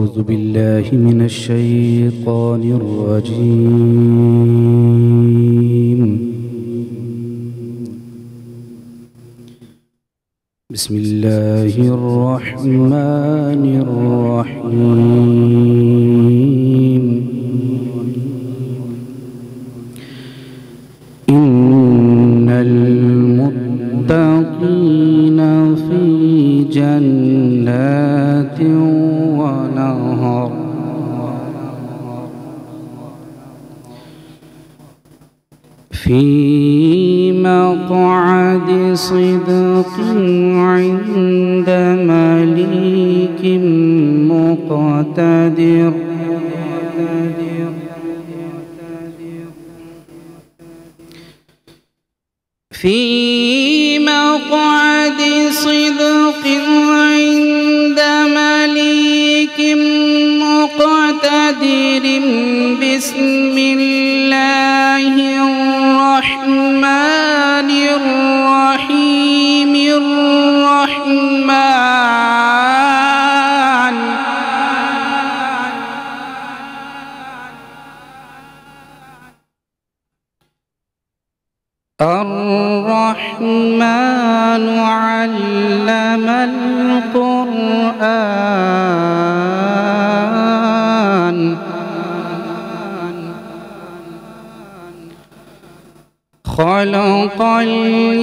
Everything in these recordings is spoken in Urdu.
أعوذ بالله من الشيطان الرجيم. بسم الله الرحمن الرحيم. إن المتقين في جنات ونهر في مقعد صدق عند مليك مقتدر. في مقعد صدق عند مليك مقتدر. بسم الله الرحمن الرحيم. الرحمن علم القرآن. خلق الإنسان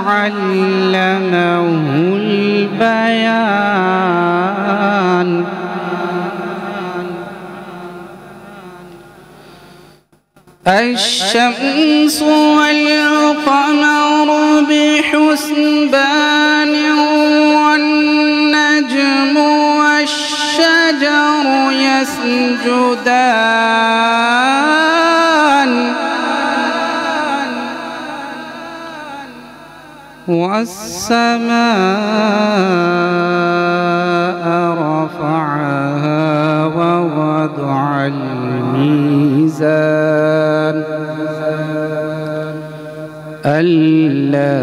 علمه البيان. الشمس والقمر بحسبان والنجم والشجر يسجدان. والسماء رفعها ووضع الميزان ألا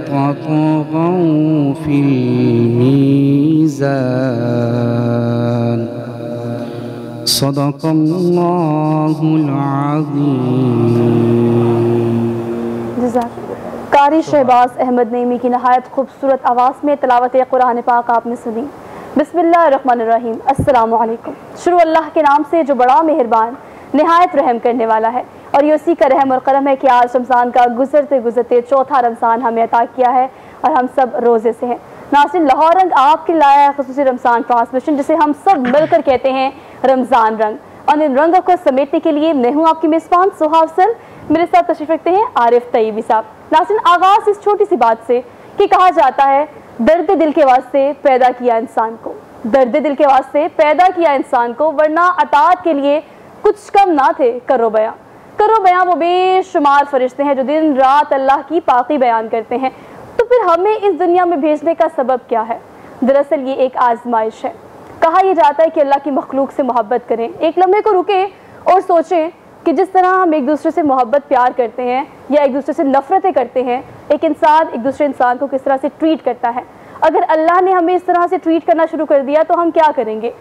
تطغوا في الميزان. صدق الله العظيم. قاری شہباز احمد نعیمی کی نہایت خوبصورت آواز میں تلاوت قرآن پاک آپ نے سنی. بسم اللہ الرحمن الرحیم. السلام علیکم. شروع اللہ کے نام سے جو بڑا مہربان نہایت رحم کرنے والا ہے، اور یہ اسی کا رحم اور کرم ہے کہ آج رمضان کا گزرتے گزرتے چوتھا رمضان ہمیں عطا کیا ہے اور ہم سب روزے سے ہیں. ناظرین، لاہور رنگ آپ کے لایا ہے خصوصی رمضان ٹرانسمیشن، جسے ہم سب مل کر کہتے ہیں رمضان رنگ. اور ان رنگوں کو سمیٹنے کے لیے میں ہوں آپ کی میزبان سہا افضل. میرے ساتھ تشریف رکھتے ہیں عارف طیبی صاحب. ناظرین، آغاز اس چھوٹی سی بات سے کہ کہا جاتا ہے درد دل کے واسطے پیدا کیا انسان کو، درد دل کے واسطے پیدا کیا انسان کو، ورنہ اطاعت کے لیے کچھ کم نہ تھے کرو بیاں. کرو بیاں وہ بے شمار فرشتے ہیں جو دن رات اللہ کی پاکی بیان کرتے ہیں. تو پھر ہمیں اس دنیا میں بھیجنے کا سبب کیا ہے؟ دراصل یہ ایک آزمائش ہے. کہا یہ جاتا ہے کہ اللہ کی مخلوق سے محبت کریں، ایک لمحے کو رکیں اور سوچیں کہ جس طرح ہم ایک دوسرے سے محبت پیار کرتے ہیں یا ایک دوسرے سے نفرتیں کرتے ہیں، ایک انسان ایک دوسرے انسان کو کس طرح سے ٹریٹ کرتا ہے. اگر اللہ نے ہمیں اس طرح سے ٹریٹ کرنا شروع کر دیا تو ہم کیا کریں گے؟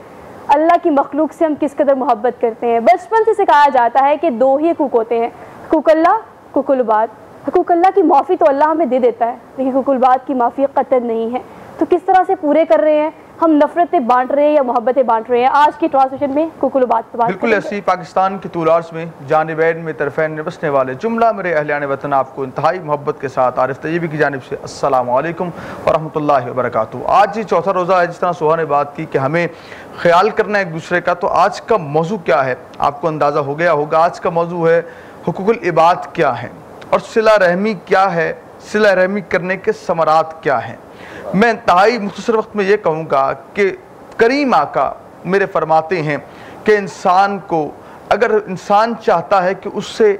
اللہ کی مخلوق سے ہم کس قدر محبت کرتے ہیں. بچپن سے سکھایا جاتا ہے کہ دو ہی حقوق ہوتے ہیں، حقوق اللہ، حقوق العباد. حقوق اللہ کی معافی تو اللہ ہمیں دے دیتا ہے، لیکن حقوق العباد کی معافی قطعاً نہیں ہے. تو کس طرح سے پورے کر رہے ہیں ہم؟ نفرتیں بانٹ رہے ہیں یا محبتیں بانٹ رہے ہیں؟ آج کی ٹرانسلیشن میں حقوق العباد پر بات بالکل ایسی پاکستان کے طول عرض میں جانبین میں طرفین میں بسنے والے جملہ میرے اہلیان وطن آپ کو انتہائی محبت کے ساتھ عارف طیبی کی جانب سے السلام علیکم ورحمۃ اللہ وبرکاتہ. آج یہ چوتھا روزہ ہے. جس طرح سہا نے بات کی کہ ہمیں خیال کرنا ہے ایک دوسرے کا، تو آج کا موضوع کیا ہے آپ کو اندازہ ہو گیا ہوگا. آج کا موضوع ہے حقوق العباد کیا ہیں اور صلہ رحمی کیا ہے، صلہ رحمی کرنے کے ثمرات کیا ہیں. میں انتہائی مختصر وقت میں یہ کہوں گا کہ کریم آقا میرے فرماتے ہیں کہ انسان کو اگر انسان چاہتا ہے کہ اس سے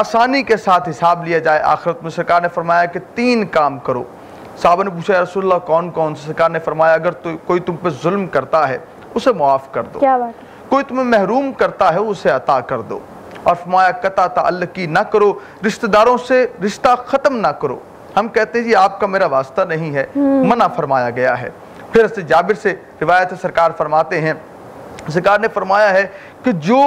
آسانی کے ساتھ حساب لیا جائے آخرت میں، سرکار نے فرمایا کہ 3 کام کرو. صحابہ نے پوچھا یا رسول اللہ کون کون سے؟ سرکار نے فرمایا اگر کوئی تم پہ ظلم کرتا ہے اسے معاف کر دو، کوئی تمہیں محروم کرتا ہے اسے عطا کر دو، اور فرمایا قطع تعلقی نہ کرو، رشتہ داروں سے رشتہ ختم نہ کرو. ہم کہتے ہیں جی آپ کا میرا واسطہ نہیں ہے، منع فرمایا گیا ہے۔ پھر حضرت جابر سے روایت سرکار فرماتے ہیں، سرکار نے فرمایا ہے کہ جو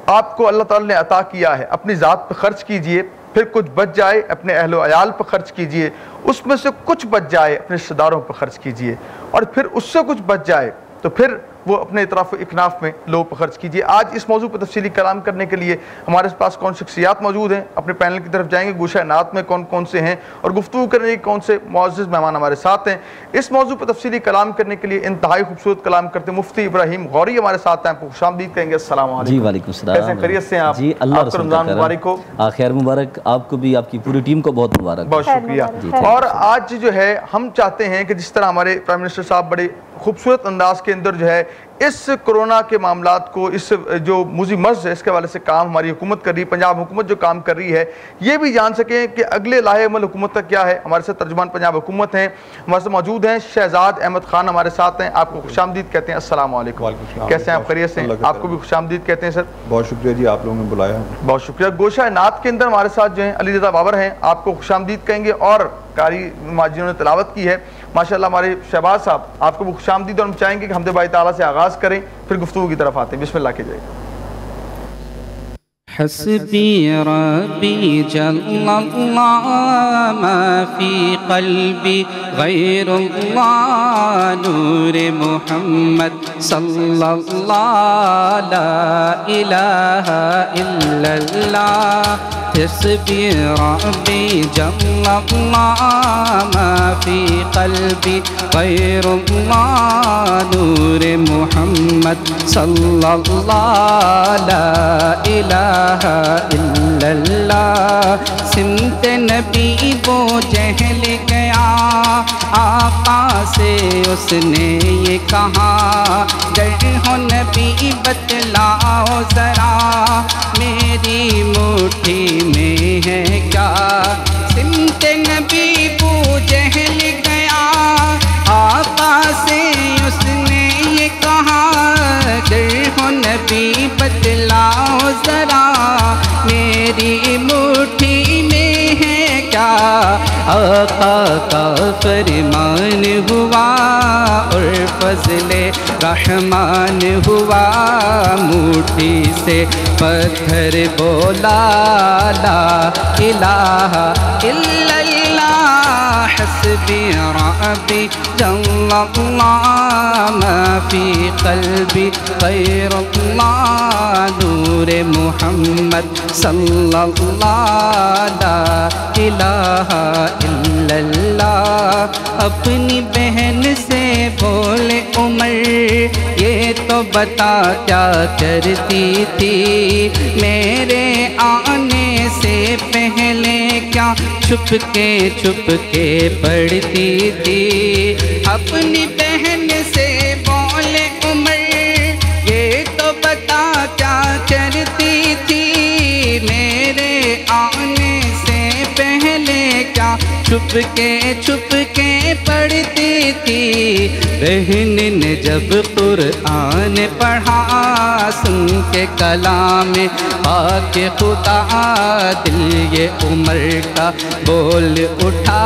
آپ کو اللہ تعالیٰ نے عطا کیا ہے اپنی ذات پہ خرچ کیجئے، پھر کچھ بچ جائے اپنے اہل و عیال پہ خرچ کیجئے، اس میں سے کچھ بچ جائے اپنے رشتہ داروں پہ خرچ کیجئے، اور پھر اس سے کچھ بچ جائے تو پھر وہ اپنے اطراف و اکناف میں لوگوں پر خرچ کیجئے۔ آج اس موضوع پر تفصیلی کلام کرنے کے لیے ہمارے پاس کون شخصیات موجود ہیں، اپنے پینل کی طرف جائیں گے، گوشہ نعت میں کون کون سے ہیں اور گفتگو کرنے کے کون سے معزز مہمان ہمارے ساتھ ہیں۔ اس موضوع پر تفصیلی کلام کرنے کے لیے انتہائی خوبصورت کلام کرتے مفتی ابراہیم غوری ہمارے ساتھ ہیں، آپ کو خوش آمدید کہیں گے۔ السلام علیکم۔ جی وعلیکم السلام۔ کیسے ہیں، خیریت سے ہیں آپ؟ جی اللہ آپ کو رمضان مبارک ہو۔ خیر مبارک، آپ کو بھی، آپ کی پوری ٹیم کو بہت مبارک۔ بہت شکریہ۔ اور آج جو ہے ہم چاہتے ہیں کہ جس طرح ہمارے پرائم منسٹر صاحب بڑے خوبصورت انداز کے اندر جو ہے اس کرونا کے معاملات کو، اس جو موذی مرض ہے اس کے حوالے سے کام ہماری حکومت کر رہی ہے، پنجاب حکومت جو کام کر رہی ہے، یہ بھی جان سکیں کہ اگلے لاہے عمل حکومت کا کیا ہے۔ ہمارے ساتھ ترجمان پنجاب حکومت ہیں، ہمارے ساتھ موجود ہیں شہزاد احمد خان ہمارے ساتھ ہیں، آپ کو خوش آمدید کہتے ہیں۔ السلام علیکم، کیسے ہیں آپ؟ خیریت سے ہیں؟ آپ کو بھی خوش آمدید کہتے ہیں سر۔ بہت شکریہ جی، آپ لوگوں نے بلایا۔ بہت شکریہ۔ گوشہ نعت کے اندر ہمارے ساتھ جو ہیں علی رضا بابر ہیں، آپ کو خوش آمدید کہیں گے، اور قاری جنہوں نے تلاوت کی ہے ماشاءاللہ ہمارے شہباز صاحب، آپ کو بھی خوش آمدید، اور ہم چاہیں گے کہ حمد باری تعالیٰ سے آغاز کریں، پھر گفتگو کی طرف آتے ہیں۔ بسم اللہ کیجئے۔ حسبي ربي جل الله ما في قلبي غير الله نور محمد صلى الله لا إله إلا الله حسبي ربي جل الله ما في قلبي غير الله نور محمد صلى الله لا إله الا اللہ سمت نبی وہ جہل گیا آقا سے اس نے یہ کہا گر ہو نبی بتلاؤ ذرا میری مٹھی میں ہے کیا سمت نبی وہ جہل گیا آقا سے اس نے یہ کہا گر ہو نبی بتلاؤ ذرا میری مٹھی میں ہے کیا آقا کا فرمان ہوا اور فضل رحمان ہوا مٹھی سے پتھر بولا لا الہ الا اللہ حسبی ربی جل اللہ ما فی قلبی غیر اللہ نور محمد صلی اللہ لا الہ الا اللہ اپنی بہن سے بولے عمر یہ تو بتا کیا کرتی تھی میرے آنے سے پہلے کیا چھپ کے پڑھتی تھی اپنی بہن سے بولے عمر یہ تو بتا کیا کرتی تھی میرے آنے سے پہلے کیا چھپ کے پڑھتی تھی بہن نے جب قرآن پڑھا سن کے کلام پاک خدا دل یہ عمر کا بول اٹھا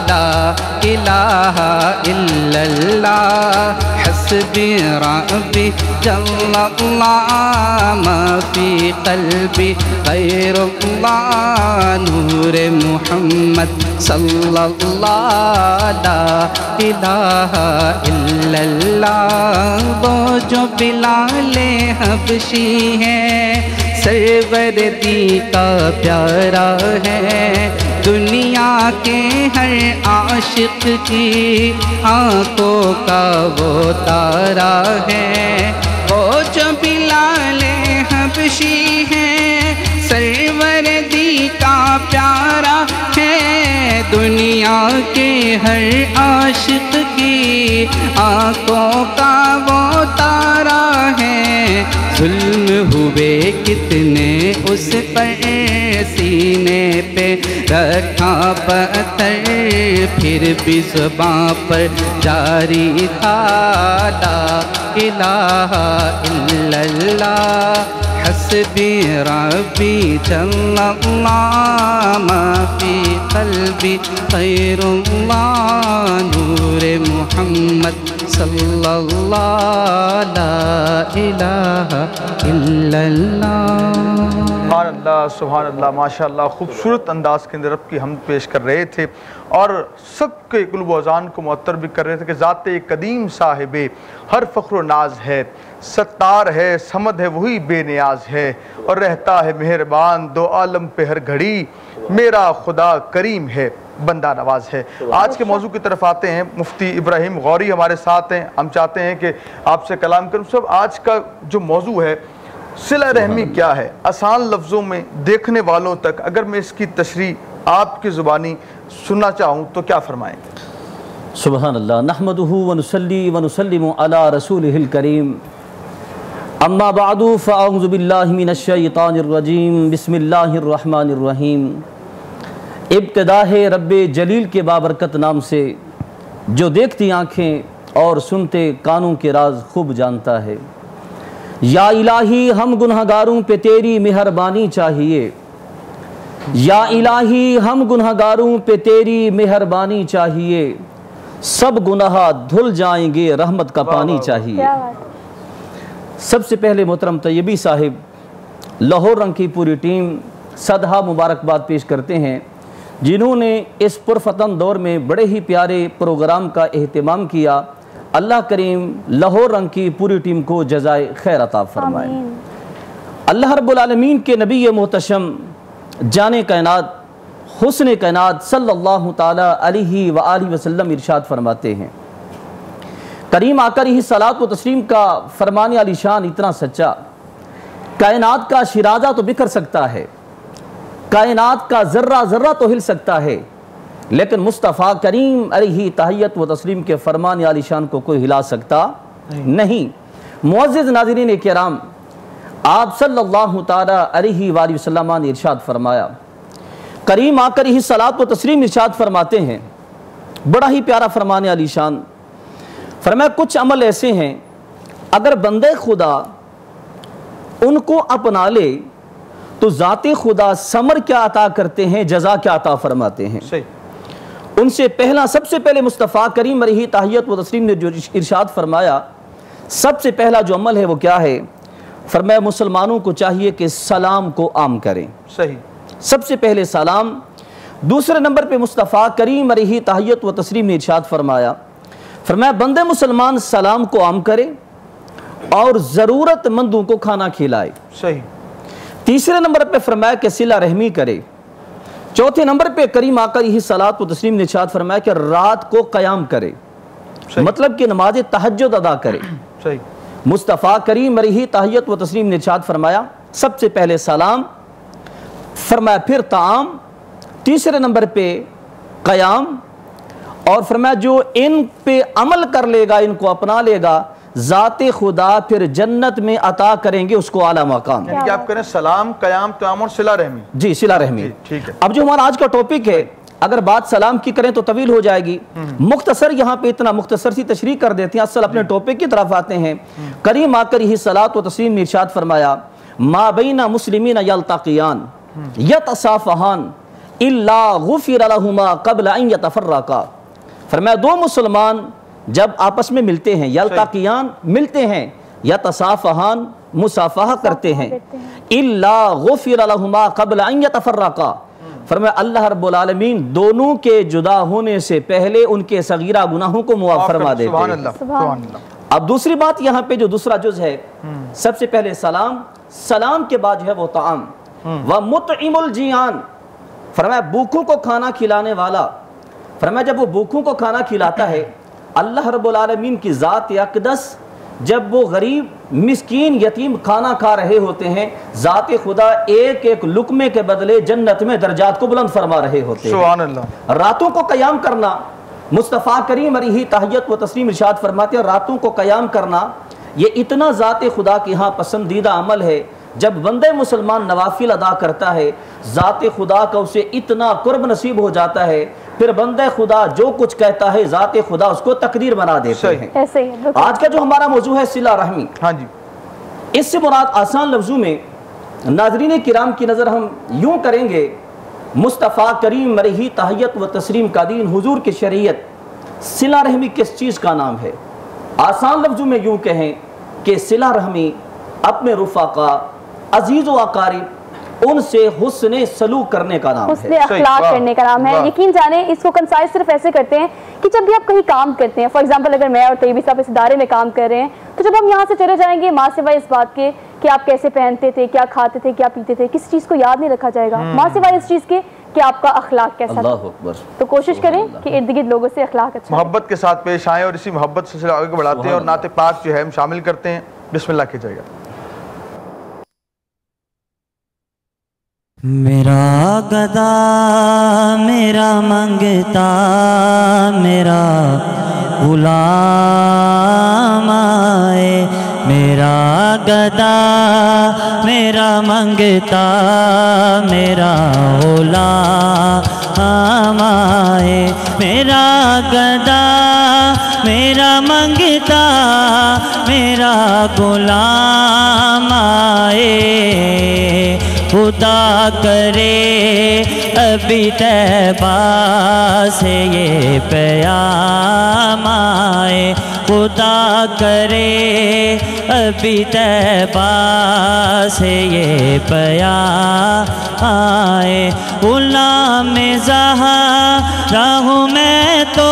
لا الہ الا اللہ حسبی ربی جل اللہ ما فی قلبی غیر اللہ نور محمد صلی اللہ لا الہ الا اللہ وہ جو بلال حبشی ہے سروردی کا پیارا ہے دنیا کے ہر عاشق کی آنکھوں کا وہ تارا ہے وہ جو بلال حبشی ہے سروردی کا پیارا ہے دنیا کے ہر عاشق کی آنکھوں کا وہ تارا ہے ظلم ہوئے کتنے اس پر سینے پہ رکھا پتھر پھر بھی زباں پر جاری تھا لا الہ الا اللہ حسبی ربی جل اللہ ما فی قلبی غیر اللہ نور محمد صلی اللہ لا الہ الا اللہ۔ سبحان اللہ ماشاء اللہ، خوبصورت انداز کے اندر رب کی حمد پیش کر رہے تھے اور سب کے قلب و اذان کو معطر بھی کر رہے تھے کہ ذات قدیم صاحب ہر فخر و ناز ہے، ستار ہے، صمد ہے، وہی بے نیاز ہے اور رہتا ہے مہربان دو عالم پہ ہر گھڑی، میرا خدا کریم ہے بندہ نواز ہے۔ آج کے موضوع کی طرف آتے ہیں، مفتی ابراہیم غوری ہمارے ساتھ ہیں، ہم چاہتے ہیں کہ آپ سے کلام کریں۔ صاحب آج کا جو موضوع ہے صلہ رحمی کیا ہے، آسان لفظوں میں دیکھنے والوں تک اگر میں اس کی تشریح آپ کی زبانی سننا چاہوں تو کیا فرمائیں؟ سبحان اللہ، نحمدہ ونصلی ونسلم علی رسولہ الکریم، اما بعد فاعوذ باللہ من الشیطان الرجیم، بسم اللہ الرحمن الرحیم۔ ابتدا ہے رب جلیل کے بابرکت نام سے جو دیکھتی آنکھیں اور سنتے کانوں کے راز خوب جانتا ہے۔ یا الہی ہم گنہگاروں پہ تیری مہربانی چاہیے، یا الہی ہم گنہگاروں پہ تیری مہربانی چاہیے، سب گناہ دھل جائیں گے رحمت کا پانی چاہیے۔ سب سے پہلے محترم طیبی صاحب لاہور رنگ کی پوری ٹیم صدہا مبارکباد پیش کرتے ہیں جنہوں نے اس پرفتن دور میں بڑے ہی پیارے پروگرام کا اہتمام کیا۔ اللہ کریم لاہور رنگ کی پوری ٹیم کو جزائے خیر عطا فرمائے۔ اللہ رب العالمین کے نبی محتشم جان کائنات حسن کائنات صلی اللہ تعالی علیہ وآلہ وسلم ارشاد فرماتے ہیں، کریم آقا علیہ الصلاۃ و تسلیم کا فرمان علی شان اتنا سچا، کائنات کا شیرازہ تو بکھر سکتا ہے، کائنات کا ذرہ ذرہ تو ہل سکتا ہے، لیکن مصطفیٰ کریم علیہ تحیت و تسلیم کے فرمان علی شان کو کوئی ہلا سکتا نہیں۔ معزز ناظرین کرام، آپ صلی اللہ تعالی علیہ وآلہ وسلم نے ارشاد فرمایا، کریم آقا علیہ الصلاۃ و تسلیم ارشاد فرماتے ہیں، بڑا ہی پیارا فرمان علی شان، فرمایا کچھ عمل ایسے ہیں اگر بندے خدا ان کو اپنا لے تو ذات خدا ثمر کیا عطا کرتے ہیں، جزا کیا عطا فرماتے ہیں۔ ان سے پہلا سب سے پہلے مصطفیٰ کریم علیہ تحیت و تسلیم نے جو ارشاد فرمایا، سب سے پہلا جو عمل ہے وہ کیا ہے؟ فرمایا مسلمانوں کو چاہیے کہ سلام کو عام کریں۔ سب سے پہلے سلام۔ دوسرے نمبر پہ مصطفیٰ کریم علیہ تحیت و تسلیم نے ارشاد فرمایا، فرمایا بندے مسلمان سلام کو عام کرے اور ضرورت مندوں کو کھانا کھلائے۔ تیسرے نمبر پہ فرمایا کہ صلہ رحمی کرے۔ چوتھے نمبر پہ کریم آقا علیہ الصلاۃ و تسلیم نے ارشاد فرمایا کہ رات کو قیام کرے، مطلب کہ نماز تہجد ادا کرے۔ مصطفیٰ کریم علیہ تحیت و تسلیم نے ارشاد فرمایا سب سے پہلے سلام، فرمایا پھر طعام، تیسرے نمبر پہ قیام، اور فرمایا جو ان پہ عمل کر لے گا، ان کو اپنا لے گا، ذات خدا پھر جنت میں عطا کریں گے اس کو اعلیٰ مقام۔ یعنی کہ آپ کہہ رہے ہیں سلام، قیام، قیام اور صلہ رحمی۔ جی صلہ رحمی۔ ٹھیک ہے۔ اب جو ہمارا آج کا ٹاپک ہے، اگر بات سلام کی کریں تو طویل ہو جائے گی، مختصر یہاں پہ اتنا مختصر سی تشریح کر دیتے ہیں، اصل اپنے ٹاپک کی طرف آتے ہیں۔ کریم آقا علیہ الصلاۃ و تسلیم نے ارشاد فرمایا، ما بین مسلمین یلتقیان یتصافحان الا غفر لہما قبل ان یتفرقا۔ فرمایا دو مسلمان جب آپس میں ملتے ہیں، یلتقیان ملتے ہیں، یتصافحان مصافحہ کرتے ہیں، الا غفر لہما قبل ان یتفرقا، فرمایا اللہ رب العالمین دونوں کے جدا ہونے سے پہلے ان کے صغیرہ گناہوں کو معاف فرما دیتے ہیں۔ اب دوسری بات یہاں پہ جو دوسرا جز ہے، سب سے پہلے سلام، سلام کے بعد ہے وہ طعام، وَمُطْعِمُ الْجِيعَانِ، فرمایا بھوکوں کو کھانا کھلانے والا۔ فرمایا جب وہ بھوکوں کو کھانا کھلاتا ہے، اللہ رب العالمین کی ذات اقدس جب وہ غریب مسکین یتیم کھانا کھا رہے ہوتے ہیں، ذات خدا ایک ایک لقمے کے بدلے جنت میں درجات کو بلند فرما رہے ہوتے ہیں۔ سبحان اللہ۔ راتوں کو قیام کرنا، مصطفیٰ کریم علیہ تحیت و تسلیم ارشاد فرماتے ہیں راتوں کو قیام کرنا یہ اتنا ذات خدا کے ہاں پسندیدہ عمل ہے، جب بندے مسلمان نوافل ادا کرتا ہے ذات خدا کا اسے اتنا قرب نصیب ہو جاتا ہے، پھر بندہ خدا جو کچھ کہتا ہے ذات خدا اس کو تقدیر بنا دیتے ہیں۔ آج کا جو ہمارا موضوع ہے صلہ رحمی، ہاں جی، اس سے مراد آسان لفظوں میں ناظرین کرام کی نظر ہم یوں کریں گے، مصطفیٰ کریم مرہی تحیت و تسلیم کا دین حضور کی شریعت، صلہ رحمی کس چیز کا نام ہے؟ آسان لفظوں میں یوں کہیں کہ صلہ رحمی اپنے رفقا، عزیز و اقارب، ان سے حسن سلوک کرنے کا نام ہے، حسن اخلاق کرنے کا نام ہے۔ یقین جانیں اس کو کنسائز صرف ایسے کرتے ہیں کہ جب بھی آپ کہیں کام کرتے ہیں، فار ایگزامپل اگر میں اور طیبی صاحب اس ادارے میں کام کر رہے ہیں، تو جب ہم یہاں سے چلے جائیں گے، ماں سوائے اس بات کے کہ آپ کیسے پہنتے تھے، کیا کھاتے تھے، کیا پیتے تھے، کسی چیز کو یاد نہیں رکھا جائے گا، ماں سوائے اس چیز کے کہ آپ کا اخلاق کیسا تھا۔ اللہ اکبر۔ تو کوشش کریں کہ ارد گرد لوگوں سے اخلاق اچھا محبت کے ساتھ پیش آئیں اور اسی محبت سے سلسلہ آگے بڑھاتے ہیں اور نعت پاک جو ہے ہم شامل کرتے ہیں۔ بسم اللہ کیجئے گا۔ میرا گدا میرا منگتا میرا غلام آئے، میرا گدا میرا منگتا میرا غلام آئے، میرا گدا میرا منگتا میرا غلام آئے، خدا کرے ابھی طیبہ سے یہ پیام آئے، خدا کرے ابھی طیبہ سے یہ پیام آئے، غلام زہرا ہوں میں تو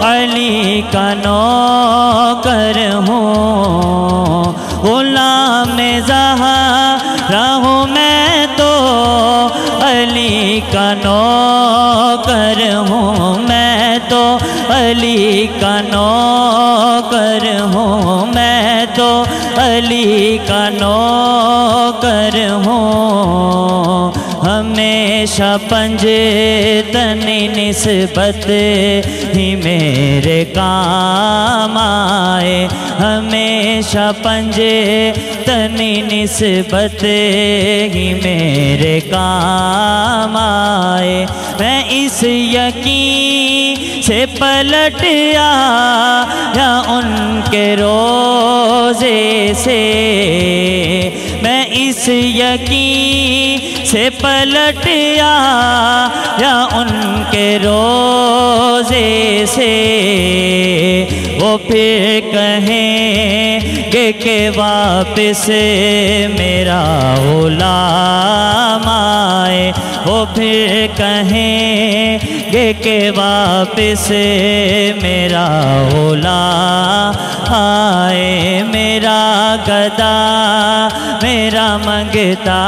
علی کا نوکر ہوں، غلام زہرا ہوں میں تو علی کا نوکر ہوں، میں تو علی کا نوکر ہوں، میں تو علی کا نوکر ہوں، ہمیشہ پنجتنی نسبت ہی میرے کام آئے، ہمیشہ پنجتنی نسبت ہی میرے کام آئے، میں اس یقین سے پلٹ آیا ان کے روزے سے، میں اس یقین سے پلٹ آیا ان کے روزے سے، وہ پھر کہیں گے کہ واپس میرا غلام آئے، وہ پھر کہیں گے کہ واپس میرا غلام آئے، میرا گدا میرا منگتا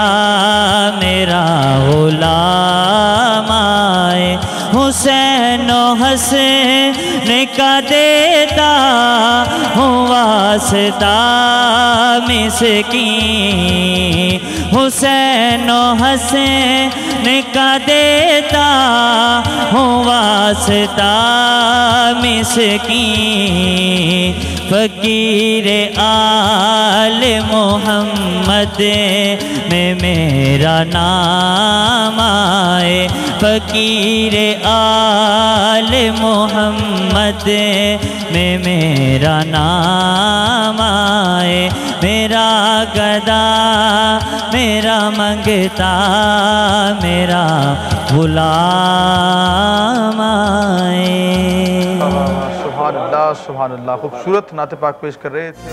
میرا غلام آئے، حسین و حسن کا دیتا ہوں واسطہ مسکین، حسین و حسن کا دیتا ہوں واسطہ مسکین، فقیر آل محمد میں میرا نام آئے، فقیر آل محمد میں میرا نام آئے، میرا گدا میرا منگتا میرا غلام آئے۔ سبحان اللہ سبحان اللہ، خوبصورت نعت پاک پیش کر رہے تھے۔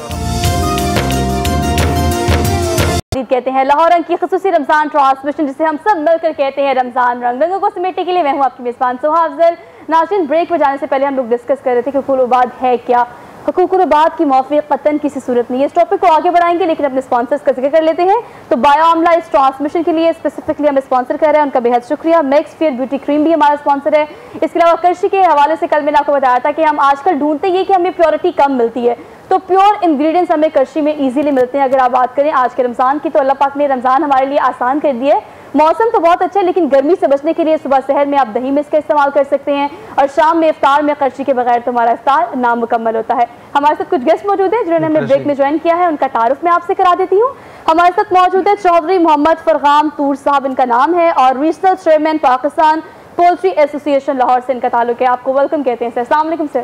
کہتے ہیں لاہور رنگ کی خصوصی رمضان ٹرانسمیشن جسے ہم سب مل کر کہتے ہیں رمضان رنگ، رنگوں کو سمیٹنے کے لیے میں ہوں آپ کی میزبان سہا افضل۔ ناظرین بریک پہ جانے سے پہلے ہم لوگ ڈسکس کر رہے تھے کہ حقوق العباد ہے کیا، حقوق العباد کی موافی قطعاً کسی صورت نہیں ہے۔ اس ٹاپک کو آگے بڑھائیں گے لیکن اپنے سپانسرز کا ذکر کر لیتے ہیں۔ تو بایو عاملہ اس ٹرانسمیشن کے لیے اسپیسیفکلی ہمیں سپانسر کر رہے ہیں، ان کا بہت شکریہ۔ میکس فیئر بیوٹی کریم بھی ہمارا سپانسر ہے۔ اس کے علاوہ کرشی کے حوالے سے کل میں نے آپ کو بتایا تھا کہ ہم آج کل ڈھونڈتے یہ کہ ہمیں پیورٹی کم ملتی ہے، تو پیور انگریڈینٹس ہمیں کرشی میں ایزیلی ملتے ہیں۔ اگر آپ بات کریں آج کے رمضان کی تو اللہ پاک نے رمضان ہمارے لیے آسان کر دی ہے۔ موسم تو بہت اچھا ہے لیکن گرمی سے بچنے کے لیے صبح سحر میں آپ دہی میں اس کا استعمال کر سکتے ہیں، اور شام میں افطار میں کرشی کے بغیر تمہارا افطار نامکمل ہوتا ہے۔ ہمارے ساتھ کچھ گیسٹ موجود ہیں جنہوں نے ہمیں بریک میں جوائن کیا ہے، ان کا تعارف میں آپ سے کرا دیتی ہوں۔ ہمارے ساتھ موجود ہے چودھری محمد فرغام تور صاحب، ان کا نام ہے، اور ریجنل چیئرمین پاکستان پولٹری ایسوسی ایشن لاہور سے ان کا تعلق ہے۔ آپ کو ویلکم کہتے ہیں سر۔ السلام علیکم سر۔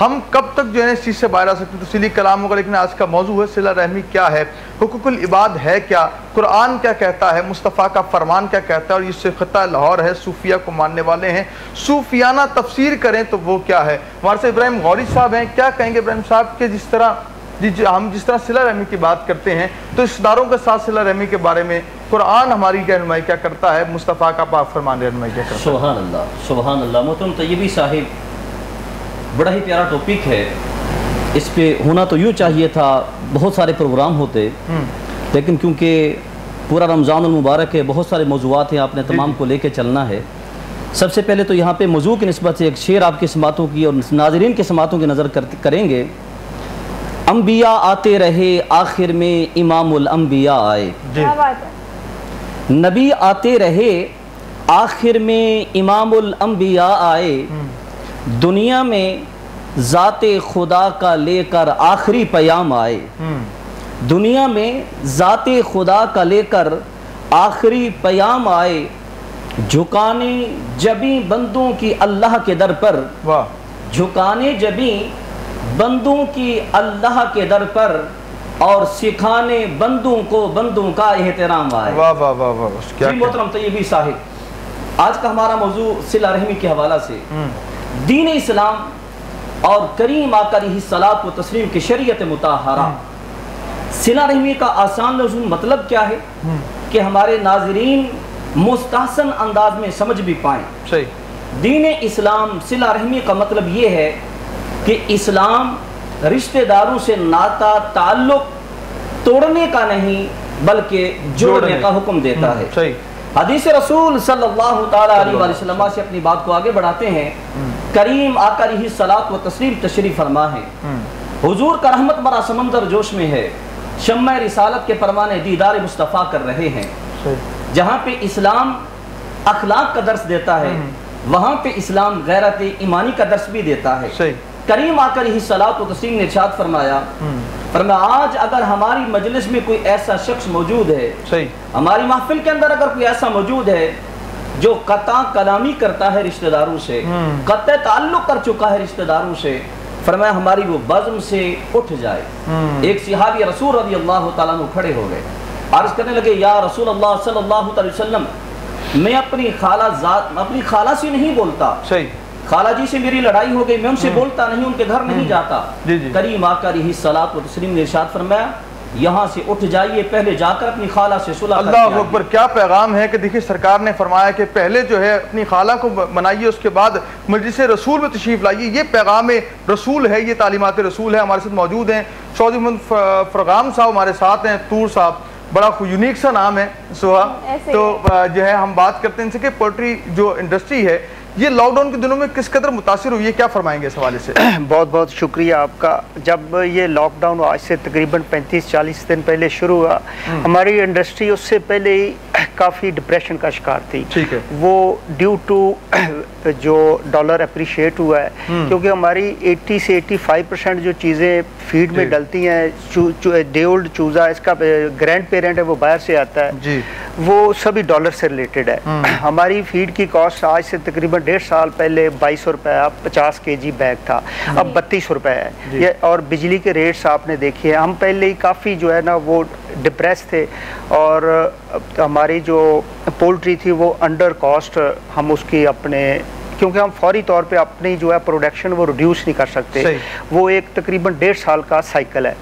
ہم کب تک جو ہے اس چیز سے باہر آ سکتے ہیں؟ تفصیلی کلام ہوگا، لیکن آج کا موضوع ہے صلہ رحمی کیا ہے، حقوق العباد ہے کیا، قرآن کیا کہتا ہے، مصطفیٰ کا فرمان کیا کہتا ہے، اور یہ صرف خطہ لاہور ہے، صوفیہ کو ماننے والے ہیں، صوفیانہ تفسیر کریں تو وہ کیا ہے۔ ہمارے سے ابراہیم غوری صاحب ہیں، کیا کہیں گے ابراہیم صاحب کہ ہم جس طرح صلہ رحمی کی بات کرتے ہیں تو اس اداروں کے ساتھ صلہ رحمی کے بارے میں قرآن ہماری رہنمائی کیا کرتا ہے، مصطفیٰ کا پاک فرمان رہنمائی کیا کرتا ہے؟ سبحان اللہ سبحان اللہ۔ محترم طیبی صاحب بڑا ہی پیارا ٹاپک ہے، اس پہ ہونا تو یوں چاہیے تھا بہت سارے پروگرام ہوتے، لیکن کیونکہ پورا رمضان المبارک ہے، بہت سارے موضوعات ہیں، آپ نے تمام کو لے کے چلنا ہے۔ سب سے پہلے تو یہاں پہ موضوع کی نسبت سے ایک شعر آپ کی سماعتوں کی اور ناظرین کی سماعتوں کی نظر کریں گے۔ انبیاء آتے رہے آخر میں امام الانبیاء آئے، نبی آتے رہے آخر میں امام الانبیاء آئے، دنیا میں ذات خدا کا لے کر آخری پیام آئے، دنیا میں ذات خدا کا لے کر آخری پیام آئے، جھکانے جبیں بندوں کی اللہ کے در پر، جھکانے جبیں بندوں کی اللہ کے در پر، اور سکھانے بندوں کو بندوں کا احترام آئے۔ جی محترم طیبی صاحب، آج کا ہمارا موضوع صلہ رحمی کے حوالہ سے دین اسلام اور کریم آقا علیہ الصلوۃ و تسلیم کی شریعت مطہرہ۔ صلہ رحمی کا آسان لفظ مطلب کیا ہے کہ ہمارے ناظرین مستحسن انداز میں سمجھ بھی پائیں۔ دین اسلام صلہ رحمی کا مطلب یہ ہے کہ اسلام رشتہ داروں سے ناتا تعلق توڑنے کا نہیں بلکہ جوڑنے کا حکم دیتا ہے۔ حدیث رسول صلی اللہ تعالیٰ علیہ وسلم سے اپنی بات کو آگے بڑھاتے ہیں۔ کریم آقا علیہ الصلوۃ و تسلیم تشریف فرما ہے، حضور کا رحمت بھرا سمندر جوش میں ہے، شمع رسالت کے پروانے دیدار مصطفیٰ کر رہے ہیں۔ جہاں پہ اسلام اخلاق کا درس دیتا ہے وہاں پہ اسلام غیرت ایمانی کا درس بھی دیتا ہے۔ کریم آقا علیہ الصلوۃ و تسلیم نے ارشاد فرمایا، آج اگر ہماری مجلس میں کوئی ایسا شخص موجود ہے، ہماری محفل کے اندر اگر کوئی ایسا موجود ہے جو قطع کلامی کرتا ہے رشتہ داروں سے، قطع تعلق کر چکا ہے رشتہ داروں سے، فرمایا ہماری وہ بزم سے اٹھ جائے۔ ایک صحابی رسول رضی اللہ تعالیٰ عنہ کھڑے ہو گئے، عرض کرنے لگے یا رسول اللہ صلی اللہ علیہ وسلم، میں اپنی خالہ سے نہیں بولتا، خالہ جی سے میری لڑائی ہو گئی، میں ان سے بولتا نہیں، ان کے گھر نہیں جاتا۔ کریم آقا علیہ الصلوۃ و تسلیم نے ارشاد فرمایا یہاں سے اٹھ جائیے، پہلے جا کر اپنی خالہ سے صلح کر کے اللہ اکبر، کیا پیغام ہے کہ دیکھیے سرکار نے فرمایا کہ پہلے جو ہے اپنی خالہ کو منائیے، اس کے بعد مجلس رسول میں تشریف لائیے۔ یہ پیغام رسول ہے، یہ تعلیمات رسول ہے۔ ہمارے ساتھ موجود ہیں چودھری محمد فرغام صاحب، ہمارے ساتھ ہیں طور صاحب، بڑا یونیک سا نام ہے سوہا۔ تو جو ہے ہم بات کرتے ہیں ان سے کہ پولٹری جو انڈسٹری ہے یہ لاک ڈاؤن کے دنوں میں کس قدر متاثر ہوئی ہے، کیا فرمائیں گے اس حوالے سے؟ بہت بہت شکریہ آپ کا۔ جب یہ لاک ڈاؤن آج سے تقریباً 35-40 دن پہلے شروع ہوا، ہماری انڈسٹری اس سے پہلے ہی کافی ڈپریشن کا شکار تھی۔ وہ ڈیو ٹو جو ڈالر اپریشیٹ ہوا ہے، کیونکہ ہماری 80 سے 85% جو چیزیں فیڈ میں ڈلتی ہیں، ڈے اولڈ چوزا، اس کا گرینڈ پیرنٹ ہے وہ باہر سے آتا ہے، وہ سبھی ڈالر سے ریلیٹڈ ہے۔ ہماری فیڈ کی کاسٹ آج سے تقریباً 1.5 سال پہلے 2200 روپے 50 kg بیگ تھا، اب 3200 روپے ہے۔ اور بجلی کے ریٹس آپ نے دیکھے، ہم پہلے ہی کافی جو ہے نا وہ ڈپریس تھے، اور ہماری جو پولٹری تھی وہ انڈر کاسٹ، ہم اس کی اپنے کیونکہ ہم فوری طور پہ اپنی جو ہے پروڈکشن وہ ریڈیوس نہیں کر سکتے، وہ ایک تقریباً 1.5 سال کا سائیکل ہے۔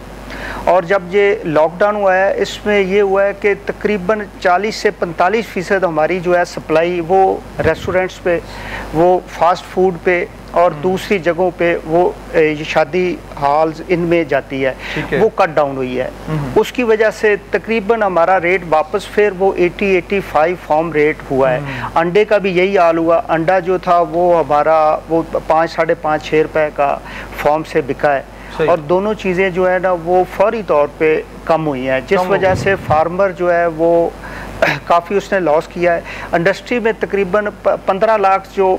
اور جب یہ لاک ڈاؤن ہوا ہے، اس میں یہ ہوا ہے کہ تقریباً 40 سے 45% ہماری جو ہے سپلائی وہ ریسٹورنٹس پہ، وہ فاسٹ فوڈ پہ اور دوسری جگہوں پہ، وہ شادی ہالز ان میں جاتی ہے، وہ کٹ ڈاؤن ہوئی ہے۔ اس کی وجہ سے تقریباً ہمارا ریٹ واپس پھر وہ 80-85 فارم ریٹ ہوا ہے۔ انڈے کا بھی یہی حال ہوا، انڈا جو تھا وہ ہمارا وہ 5-5.5-6 روپے کا فارم سے بکا ہے، اور دونوں چیزیں جو ہے نا وہ فوری طور پہ کم ہوئی ہیں، جس وجہ سے فارمر جو ہے وہ کافی اس نے لاس کیا ہے۔ انڈسٹری میں تقریباً 15 لاکھ جو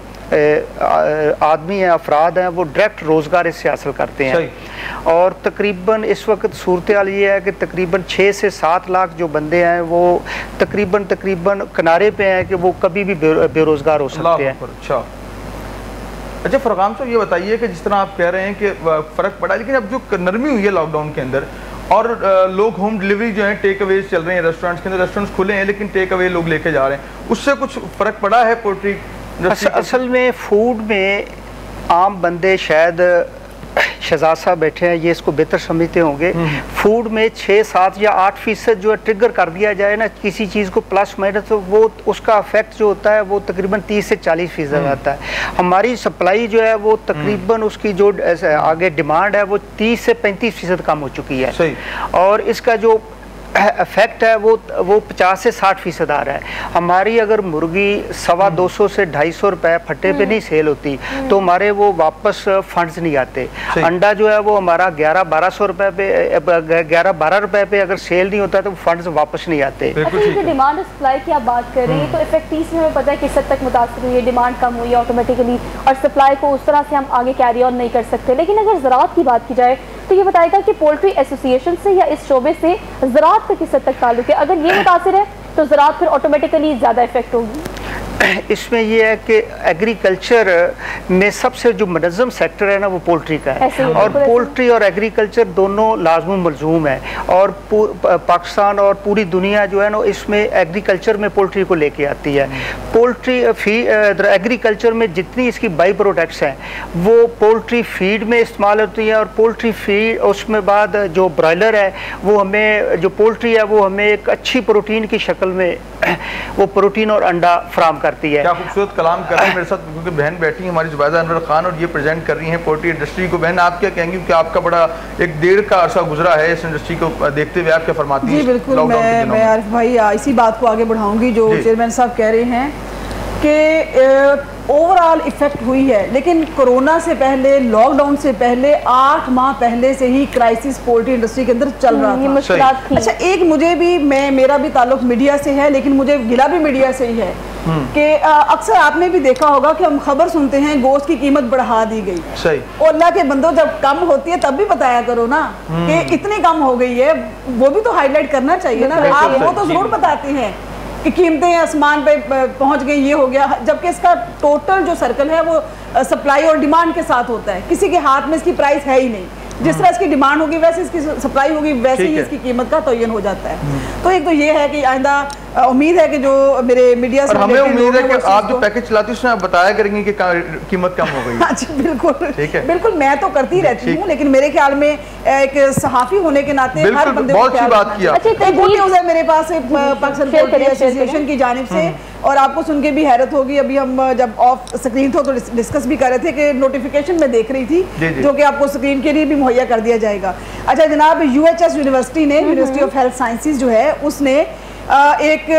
آدمی ہیں، افراد ہیں، وہ ڈائریکٹ روزگار اس سے حاصل کرتے ہیں، اور تقریباً اس وقت صورتحال یہ ہے کہ تقریباً 6 سے 7 لاکھ جو بندے ہیں وہ تقریباً کنارے پہ ہیں کہ وہ کبھی بھی بے روزگار ہو سکتے ہیں۔ اچھا فرقان صاحب یہ بتائیے کہ جس طرح آپ کہہ رہے ہیں کہ فرق پڑا، لیکن اب جو نرمی ہوئی ہے لاک ڈاؤن کے اندر اور لوگ ہوم ڈلیوری جو ہیں ٹیک اویز چل رہے ہیں ریسٹورینٹس کے اندر، ریسٹورینٹس کھلے ہیں لیکن ٹیک اوے لوگ لے کے جا رہے ہیں، اس سے کچھ فرق پڑا ہے پولٹری؟ اصل میں فوڈ میں عام بندے شاید شہزاد صاحب بیٹھے ہیں یہ اس کو بہتر سمجھتے ہوں گے، فوڈ میں 6, 7 یا 8% جو ہے ٹریگر کر دیا جائے نا کسی چیز کو پلس مائنس، تو وہ اس کا افیکٹ جو ہوتا ہے وہ تقریباً 30 سے 40% آتا ہے۔ ہماری سپلائی جو ہے وہ تقریباً اس کی جو آگے ڈیمانڈ ہے وہ 30 سے 35% کم ہو چکی ہے، اور اس کا جو افیکٹ ہے وہ 50 سے 60% آ رہا ہے۔ ہماری اگر مرغی 250 سے 250 روپے پھٹے پہ نہیں سیل ہوتی تو ہمارے وہ واپس فنڈز نہیں آتے۔ انڈا جو ہے وہ ہمارا 11-1200 روپے پہ 11-12 روپے پہ اگر سیل نہیں ہوتا تو فنڈز واپس نہیں آتے۔ ڈیمانڈ اور سپلائی کی آپ بات کر رہے ہیں تو افیکٹیز میں ہمیں پتہ ہے کس حد تک متاثر ہوئی ہے، ڈیمانڈ کم ہوئی ہے آٹومیٹیکلی، اور سپلائی کو اس طرح سے ہم آگے کیری آن نہیں کر سکتے۔ لیکن اگر زراعت کی بات کی جائے تو یہ بتائے گا کہ پولٹری ایسوسی ایشن سے یا اس شعبے سے زراعت کا کس حد تک تعلق ہے؟ اگر یہ متاثر ہے تو زراعت پھر آٹومیٹیکلی زیادہ افیکٹ ہوگی۔ اس میں یہ ہے کہ ایگریکلچر میں سب سے جو منظم سیکٹر ہے نا وہ پولٹری کا ہے، اور پولٹری اور ایگریکلچر دونوں لازم و ملزوم ہیں، اور پاکستان اور پوری دنیا جو ہے نا اس میں ایگریکلچر میں پولٹری کو لے کے آتی ہے۔ پولٹری ایگریکلچر میں جتنی اس کی بائی پروڈکٹس ہیں وہ پولٹری فیڈ میں استعمال ہوتی ہیں، اور پولٹری فیڈ اس میں بعد جو برائلر ہے وہ ہمیں جو پولٹری ہے وہ ہمیں ایک اچھی پروٹین کی شکل میں وہ پروٹین اور انڈا فراہم کرتی ہے۔ کیا خوبصورت کلام کر رہے ہیں میرے ساتھ، کیونکہ بہن بیٹھی ہیں ہماری زبیدہ انور خان اور یہ پریزنٹ کر رہی ہیں پولٹری انڈسٹری کو۔ بہن آپ کیا کہیں گی کہ آپ کا بڑا ایک دیر کا عرصہ گزرا ہے اس انڈسٹری کو دیکھتے ہوئے، آپ کیا فرماتی ہیں؟ جی بالکل، میں عارف بھائی اسی بات کو آگے بڑھاؤں گی جو چیئرمین صاحب کہہ رہے ہیں کہ اوور آل ایفیکٹ ہوئی ہے، لیکن کورونا سے پہلے، لاک ڈاؤن سے پہلے 8 ماہ پہلے سے ہی کرائسس پولٹری انڈسٹری کے اندر چل رہا تھا۔ اچھا ایک مجھے بھی میرا بھی تعلق میڈیا سے ہے، لیکن مجھے گلہ بھی میڈیا سے ہی ہے کہ اکثر آپ نے بھی دیکھا ہوگا کہ ہم خبر سنتے ہیں گوشت کی قیمت بڑھا دی گئی، اور اللہ کے بندوں جب کم ہوتی ہے تب بھی بتایا کرو نا کہ اتنی کم ہو گئی ہے، وہ بھی تو ہائی لائٹ کرنا چاہیے نا۔ آپ وہ تو ضرور بتاتے ہیں کہ قیمتیں آسمان پہ پہنچ گئی، یہ ہو گیا، جبکہ اس کا ٹوٹل جو سرکل ہے وہ سپلائی اور ڈیمانڈ کے ساتھ ہوتا ہے، کسی کے ہاتھ میں اس کی پرائس ہے ہی نہیں، جس طرح اس کی ڈیمانڈ ہوگی ویسے اس کی سپلائی ہوگی ویسے ہی اس کی قیمت کا تعین ہو جاتا ہے۔ تو ایک تو یہ ہے کہ آئندہ امید ہے کہ جو میرے میڈیا سے ہمیں امید ہے کہ آپ جو پیکج چلاتی ہیں اس میں آپ بتایا کریں گے کہ قیمت کم ہو گئی۔ ہاں جی بالکل میں تو کرتی رہتی ہوں، لیکن میرے خیال میں ایک صحافی ہونے کے ناطے ہر بندے کو بہت سی بات کیا۔ گڈ نیوز ہے میرے پاس پاکستان پولٹری ایسوسی ایشن کی جانب سے، اور آپ کو سن کے بھی حیرت ہوگی، ابھی ہم جب آف سکرین تھے تو ڈسکس بھی کر رہے تھے کہ نوٹیفیکیشن میں دیکھ رہی تھی جو کہ آپ کو سکرین کے لیے بھی مہیا کر دیا جائے گا۔ اچھا جناب، UHS یونیورسٹی نے، یونیورسٹی آف ہیلتھ سائنسز جو ہے، اس نے ایک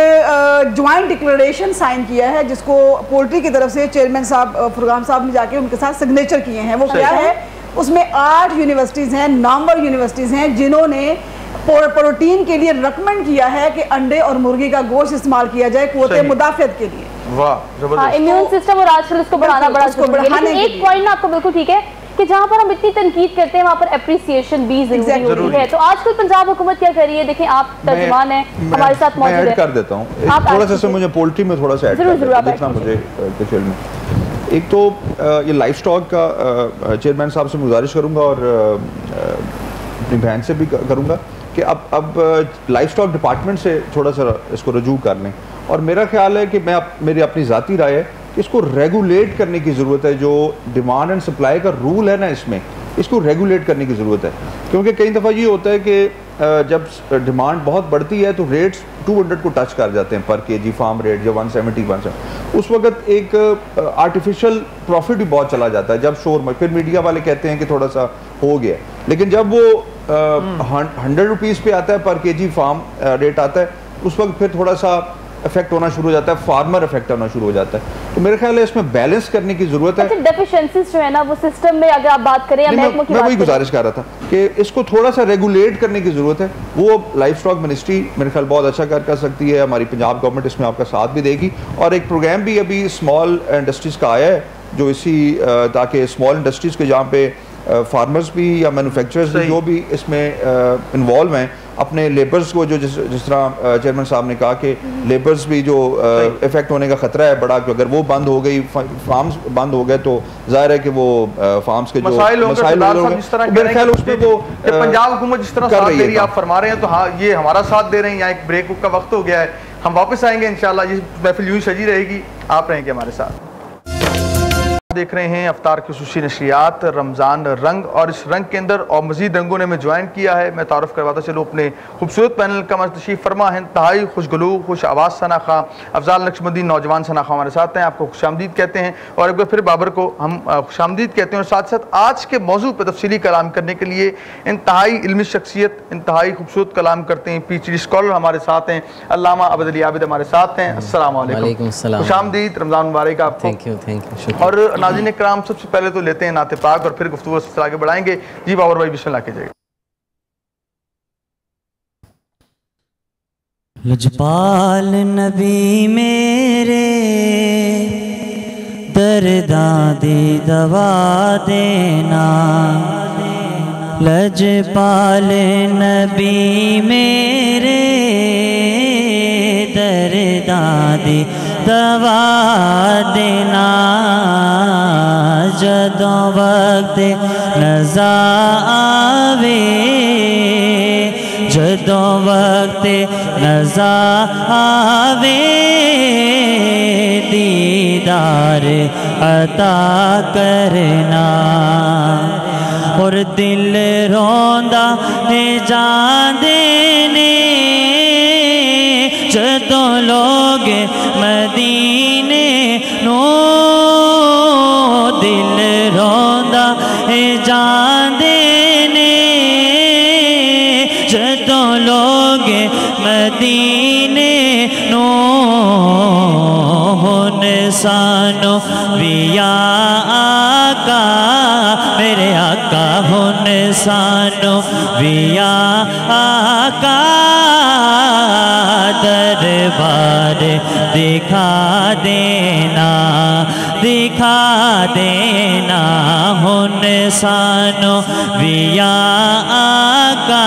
جوائنٹ ڈکلریشن سائن کیا ہے جس کو پولٹری کی طرف سے چیئرمین صاحب فرقان صاحب نے جا کے ان کے ساتھ سگنیچر کیے ہیں۔ وہ کیا ہے؟ اس میں 8 یونیورسٹیز ہیں، نامور یونیورسٹیز ہیں جنہوں نے پروٹین کے لیے ریکمینڈ کیا ہے کہ انڈے اور مرغی کا گوشت استعمال کیا جائے قوت مدافعت کے لیے۔ واہ زبردست، امیون سسٹم اور آج کل اس کو بڑھانا بڑا ضروری ہے۔ لیکن ایک پوائنٹ آپ کو بالکل ٹھیک ہے کہ جہاں پر ہم اتنی تنقید کرتے ہیں وہاں پر اپریسیشن بھی ضروری ہوتی ہے۔ تو آج کل پنجاب حکومت کیا کر رہی ہے؟ دیکھیں آپ ترجمان ہیں، ہمارے ساتھ موجود ہیں۔ میں ایڈ کر دیتا ہوں تھوڑا سا، مجھے پولٹری میں تھوڑا سا ایڈ کر دیتا مجھے کچھ علم ہے۔ ایک تو یہ لائف سٹاک کا چیئرمین صاحب سے گزارش کروں گا اور اپنی بہن سے بھی کروں گا کہ اب لائف سٹاک ڈپارٹمنٹ سے تھوڑا سا اس کو رجوع کر لیں، اور میرا خیال ہے کہ میری اپنی ذاتی رائے ہے کہ اس کو ریگولیٹ کرنے کی ضرورت ہے۔ جو ڈیمانڈ اینڈ سپلائی کا رول ہے نا اس کو ریگولیٹ کرنے کی ضرورت ہے، کیونکہ کئی دفعہ یہ ہوتا ہے کہ جب ڈیمانڈ بہت بڑھتی ہے تو ریٹس 200 کو ٹچ کر جاتے ہیں پر کے جی، فارم ریٹ جو 170 اس وقت ایک آرٹیفیشل پروفٹ بھی بہت چلا جاتا ہے۔ جب شور میں پھر میڈیا والے کہتے ہیں کہ تھوڑا سا ہو گیا، لیکن جب وہ 100 روپیز پہ آتا ہے پر کے جی فارم ریٹ آتا ہے، اس وقت پھر تھوڑا سا افیکٹ ہونا شروع ہو جاتا ہے، فارمر افیکٹ ہونا شروع ہو جاتا ہے۔ تو میرے خیال ہے اس میں بیلنس کرنے کی ضرورت ہے۔ ڈیفیشنسیز جو ہے نا وہ سسٹم میں اگر آپ بات کریں، میں وہی گزارش کر رہا تھا کہ اس کو تھوڑا سا ریگولیٹ کرنے کی ضرورت ہے۔ وہ لائف سٹاک منسٹری میرے خیال بہت اچھا کر سکتی ہے، ہماری پنجاب گورنمنٹ اس میں آپ کا ساتھ بھی دے گی، اور ایک پروگرام بھی ابھی اسمال انڈسٹریز کا آیا ہے جو اسی تاکہ اسمال انڈسٹریز کے جہاں پہ فارمرز بھی یا مینوفیکچررز بھی جو بھی اس میں انوالو ہیں اپنے لیبرز کو جو جس طرح چیئرمین صاحب نے کہا کہ لیبرز بھی جو افیکٹ ہونے کا خطرہ ہے بڑا، کہ اگر وہ بند ہو گئی، فارمز بند ہو گئے تو ظاہر ہے کہ وہ فارمز کے جو مسائل میرے خیال اس پہ وہ پنجاب حکومت جس طرح ساتھ دے رہی ہے، آپ فرما رہے ہیں تو ہاں یہ ہمارا ساتھ دے رہے ہیں. یہاں ایک بریک کا وقت ہو گیا ہے، ہم واپس آئیں گے انشاءاللہ. یہ محفل یوں ہی سجی رہے گی، آپ رہیں گے ہمارے ساتھ. دیکھ رہے ہیں افطار کی خصوصی نشریات رمضان رنگ، اور اس رنگ کے اندر اور مزید رنگوں نے ہمیں جوائن کیا ہے. میں تعارف کرواتا چلوں اپنے خوبصورت پینل کا. تشریف فرما ہے انتہائی خوشگلو خوش آواز ثنا خواں افضال نقشبندی نوجوان ثنا خواں ہمارے ساتھ ہیں. آپ کو خوش آمدید کہتے ہیں، اور ایک بار پھر بابر کو ہم خوش آمدید کہتے ہیں. اور ساتھ ساتھ آج کے موضوع پہ تفصیلی کلام کرنے کے لیے انتہائی علمی شخصیت، انتہائی خوبصورت کلام کرتے ہیں، پی ایچ ڈی اسکالر ہمارے ساتھ ہیں، علامہ عبد علی عابد ہمارے ساتھ ہیں. السلام علیکم. خوش آمدید، رمضان مبارک آپ کو. اور ناظرین کرام، سب سے پہلے تو لیتے ہیں نعت پاک اور پھر گفتگو سے آگے بڑھائیں گے. جی باور بھائی بسم اللہ کیجئے. لجپال نبی میرے درداں دی دوا دینا، لجپال نبی میرے درداں دی دوا دینا، جدوں وقت نزا آوے، جدوں وقت نزا آوے، دیدار عطا کرنا. اور دل روندا ہے جاندے نے جدوں لوگ مدینے نو، دل روندا ہے جاندے نے جدوں لوگ مدینے نو. ہن سانو وی آقا میرے آقا، ہن سانو وی آقا دربار دکھا دینا، دکھا دینا. ہن سانو وی آقا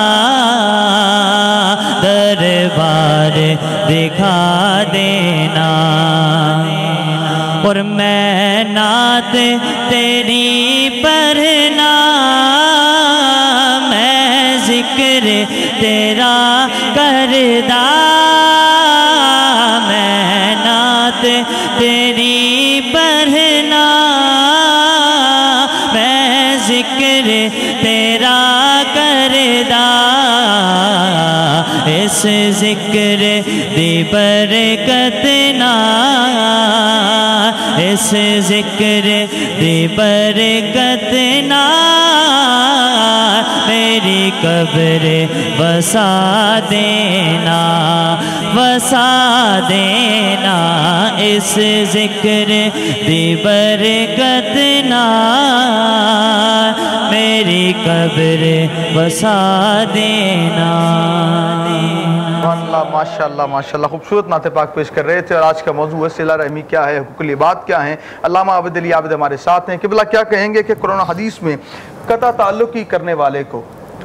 دربار دکھا دینا. اور میں نعت تیری پڑھنا، میں ذکر تیرا کردا، میں نعت تیری پڑھنا، میں ذکر تیرا کردا. اس ذکر دی برکت نال، اس ذکر دی برکت نال میری قبر وسا دینا، وسا دینا. اس ذکر دی برکت نال میری قبر وسا دینا. ماشاءاللہ ماشاءاللہ خوبصورت نعت پاک پیش کر رہے تھے. اور آج کا موضوع ہے صلہ رحمی کیا ہے، حقوق العباد کیا ہیں. علامہ عبد علی عابد ہمارے ساتھ ہیں. قبلہ کیا کہیں گے کہ قرآن و حدیث میں قطع تعلقی کرنے والے کو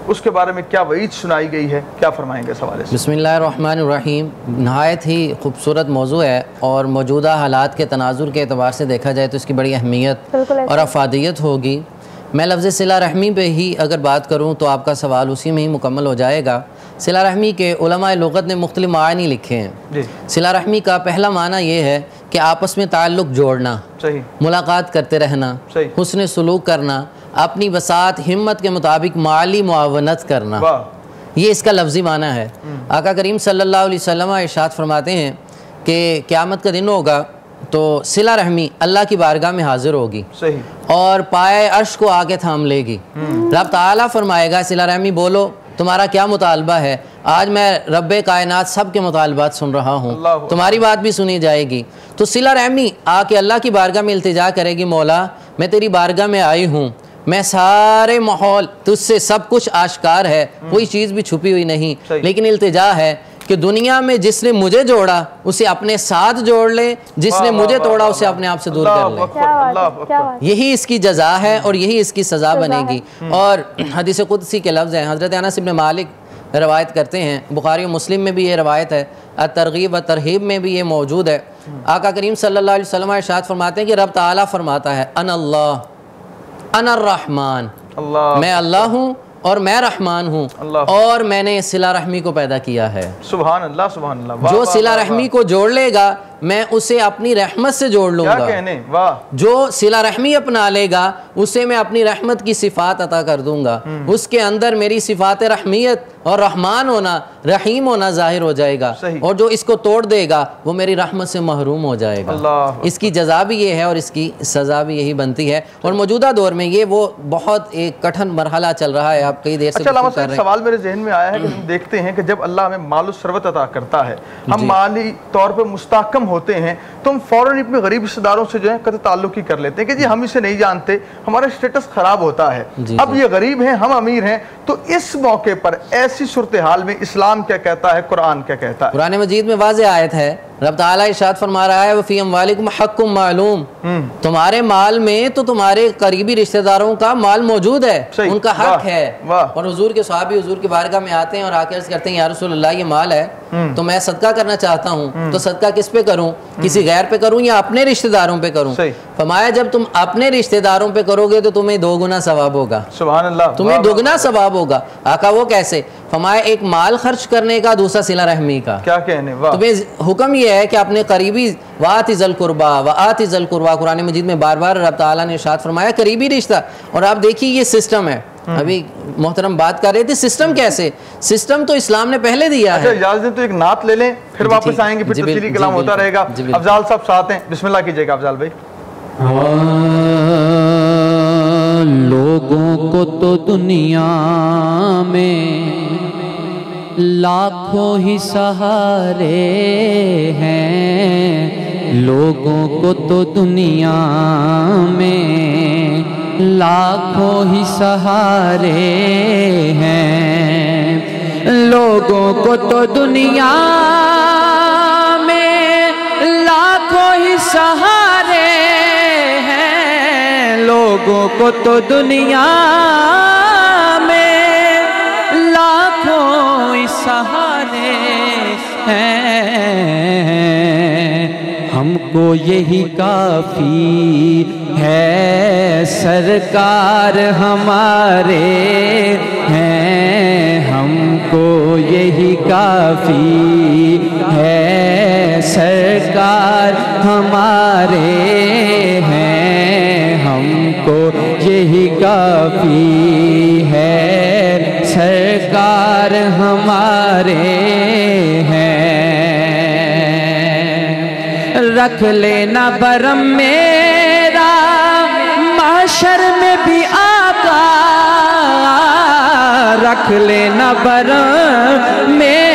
اس کے بارے میں کیا وعید سنائی گئی ہے، کیا فرمائیں گے اس حوالے سے؟ بسم اللہ الرحمن الرحیم. نہایت ہی خوبصورت موضوع ہے، اور موجودہ حالات کے تناظر کے اعتبار سے دیکھا جائے تو اس کی بڑی اہمیت اور افادیت ہوگی. میں لفظ صلہ رحمی پہ ہی اگر بات کروں تو آپ کا سوال اسی میں ہی مکمل ہو جائے گا. صلہ رحمی کے علماء لغت نے مختلف معنی لکھے ہیں. صلہ رحمی کا پہلا معنی یہ ہے کہ آپس میں تعلق جوڑنا، ملاقات کرتے رہنا، حسن سلوک کرنا، اپنی وسعت ہمت کے مطابق مالی معاونت کرنا. یہ اس کا لفظی معنی ہے. آقا کریم صلی اللہ علیہ وسلم ارشاد فرماتے ہیں کہ قیامت کا دن ہوگا تو صلہ رحمی اللہ کی بارگاہ میں حاضر ہوگی اور پائے عرش کو آ کے تھام لے گی. رب تعالیٰ فرمائے گا صلہ رحمی بولو تمہارا کیا مطالبہ ہے. آج میں رب کائنات سب کے مطالبات سن رہا ہوں، تمہاری بات بھی سنی جائے گی. تو صلہ رحمی آ کے اللہ کی بارگاہ میں التجا کرے گی، مولا میں تیری بارگاہ میں آئی ہوں، میں سارے ماحول تجھ سے سب کچھ آشکار ہے، کوئی چیز بھی چھپی ہوئی نہیں، لیکن التجا ہے کہ دنیا میں جس نے مجھے جوڑا اسے اپنے ساتھ جوڑ لے، جس نے مجھے توڑا اسے اپنے آپ سے دور کر لے. یہی اس کی جزا ہے اور یہی اس کی سزا بنے گی. اور حدیث قدسی کے لفظ ہیں، حضرت انس بن مالک روایت کرتے ہیں، بخاری و مسلم میں بھی یہ روایت ہے، الترغیب و ترہیب میں بھی یہ موجود ہے۔ آقا کریم صلی اللہ علیہ وسلم ارشاد فرماتے ہیں کہ رب تعالیٰ فرماتا ہے انا اللہ انا الرحمن، میں اللہ ہوں اور میں رحمان ہوں، اور میں نے صلہ رحمی کو پیدا کیا ہے۔ سبحان اللہ سبحان اللہ۔ جو صلہ رحمی کو جوڑ لے گا میں اسے اپنی رحمت سے جوڑ لوں گا، جو صلہ رحمی اپنا لے گا اسے میں اپنی رحمت کی صفات عطا کر دوں گا، اس کے اندر میری صفات رحمیت اور رحمان ہونا، رحیم ہونا ظاہر ہو جائے گا، اور جو اس کو توڑ دے گا وہ میری رحمت سے محروم ہو جائے گا۔ اس کی جزا بھی یہ ہے اور اس کی سزا بھی یہی بنتی ہے، اور موجودہ دور میں یہ وہ بہت ایک کٹھن مرحلہ چل رہا ہے۔ آپ کئی دیر سے سوال میرے ذہن میں آیا ہے کہ ہم دیکھتے ہیں کہ جب اللہ ہمیں مال و ثروت عطا کرتا ہے، ہم مالی طور پہ مستحکم ہوتے ہیں تو ہم فوراً اپنے غریب رشتہ داروں سے جو ہے قطع تعلق ہی کر لیتے ہیں کہ جی ہم اسے نہیں جانتے، ہمارا اسٹیٹس خراب ہوتا ہے۔ اب یہ غریب ہیں، ہم امیر ہیں، تو اس موقع پر ایسی صورتحال میں اسلام کیا کہتا ہے، قرآن کیا کہتا ہے؟ قرآن مجید میں واضح آیت ہے، رب تعالیٰ ارشاد فرما رہا ہے وَفِي أَمْوَالِكُمْ حَقٌّ معلوم، تمہارے مال میں تو تمہارے قریبی رشتہ داروں کا مال موجود ہے، ان کا حق ہے۔ اور حضور کے صحابی حضور کی بارگاہ میں آتے ہیں اور آ کے عرض کرتے ہیں یا رسول اللہ یہ مال ہے تو میں صدقہ کرنا چاہتا ہوں، تو صدقہ کس پہ کروں، کسی غیر پہ کروں یا اپنے رشتہ داروں پہ کروں؟ فرمایا جب تم اپنے رشتہ داروں پہ کرو گے تو تمہیں 2 گنا ثواب ہوگا، سبحان اللہ، تمہیں 2 گنا ثواب ہوگا۔ آقا وہ کیسے؟ فرمایا ایک مال خرچ کرنے کا، دوسرا صلہ رحمی کا۔ کیا کہنے، تمہیں حکم یہ ہے کہ اپنے قریبی وَآتِ ذِی الْقُرْبَى وَآتِ ذِی الْقُرْبَى، قرآن مجید میں بار بار رب تعالیٰ نے ارشاد فرمایا قریبی رشتہ۔ اور آپ دیکھیے یہ سسٹم ہے، ابھی محترم بات کر رہے تھے سسٹم کیسے، سسٹم تو اسلام نے پہلے دیا ہے۔ اجازت دیں تو ایک نعت لے لیں پھر واپس آئیں گے، پھر تفصیلی کلام ہوتا رہے گا۔ افضال صاحب ساتھ ہیں، بسم اللہ کیجئے گا افضال بھائی۔ لوگوں کو تو دنیا میں لاکھوں ہی سہارے ہیں، لوگوں کو تو دنیا میں لاکھوں ہی سہارے ہیں، لوگوں کو تو دنیا میں لاکھوں ہی سہارے ہیں، لوگوں کو تو دنیا میں لاکھوں ہی سہارے ہیں، ہم کو یہی کافی ہے سرکار ہمارے ہیں، ہم کو یہی کافی ہے سرکار ہمارے ہیں، ہم کو یہی کافی ہے سرکار ہمارے ہیں، رکھ لینا برم میرا محشر میں بھی آقا، رکھ لینا برم میرا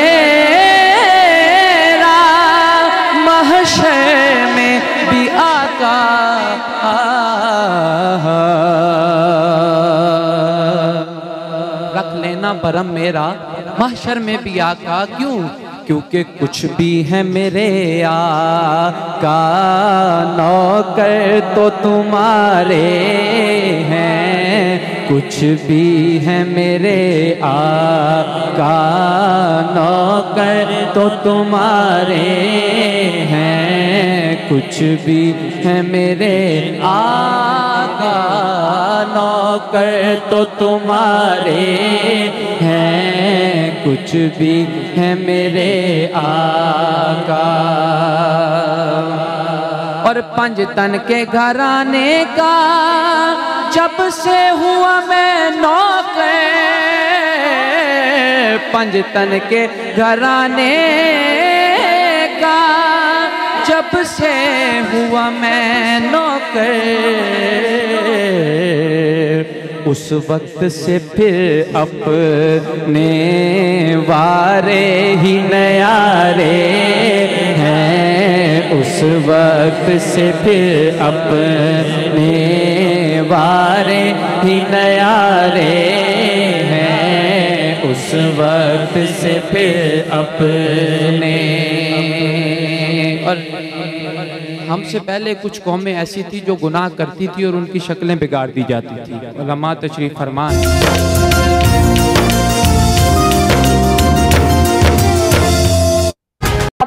محشر میں بھی آقا، رکھ لینا برم میرا محشر میں بھی آقا، کیوں؟ کیونکہ کچھ بھی ہے میرے آقا نوکر تو تمہارے ہیں، کچھ بھی ہے میرے آقا نوکر تو تمہارے ہیں، کچھ بھی ہے میرے آقا نوکر تو تمہارے ہیں، کچھ بھی ہے میرے آقا۔ اور 5 تن کے گھرانے کا جب سے ہوا میں نوکر، 5 تن کے گھرانے کا جب سے ہوا میں نوکر، اس وقت سے پھر اپنے وارے ہی نیارے ہیں، اس وقت سے پھر اپنے وارے ہی نیارے ہیں، اس وقت سے پھر اپنے۔ اور ہم سے پہلے کچھ قومیں ایسی تھی جو گناہ کرتی تھی اور ان کی شکلیں بگاڑ دی جاتی تھی۔ علماء تشریف فرمائیں۔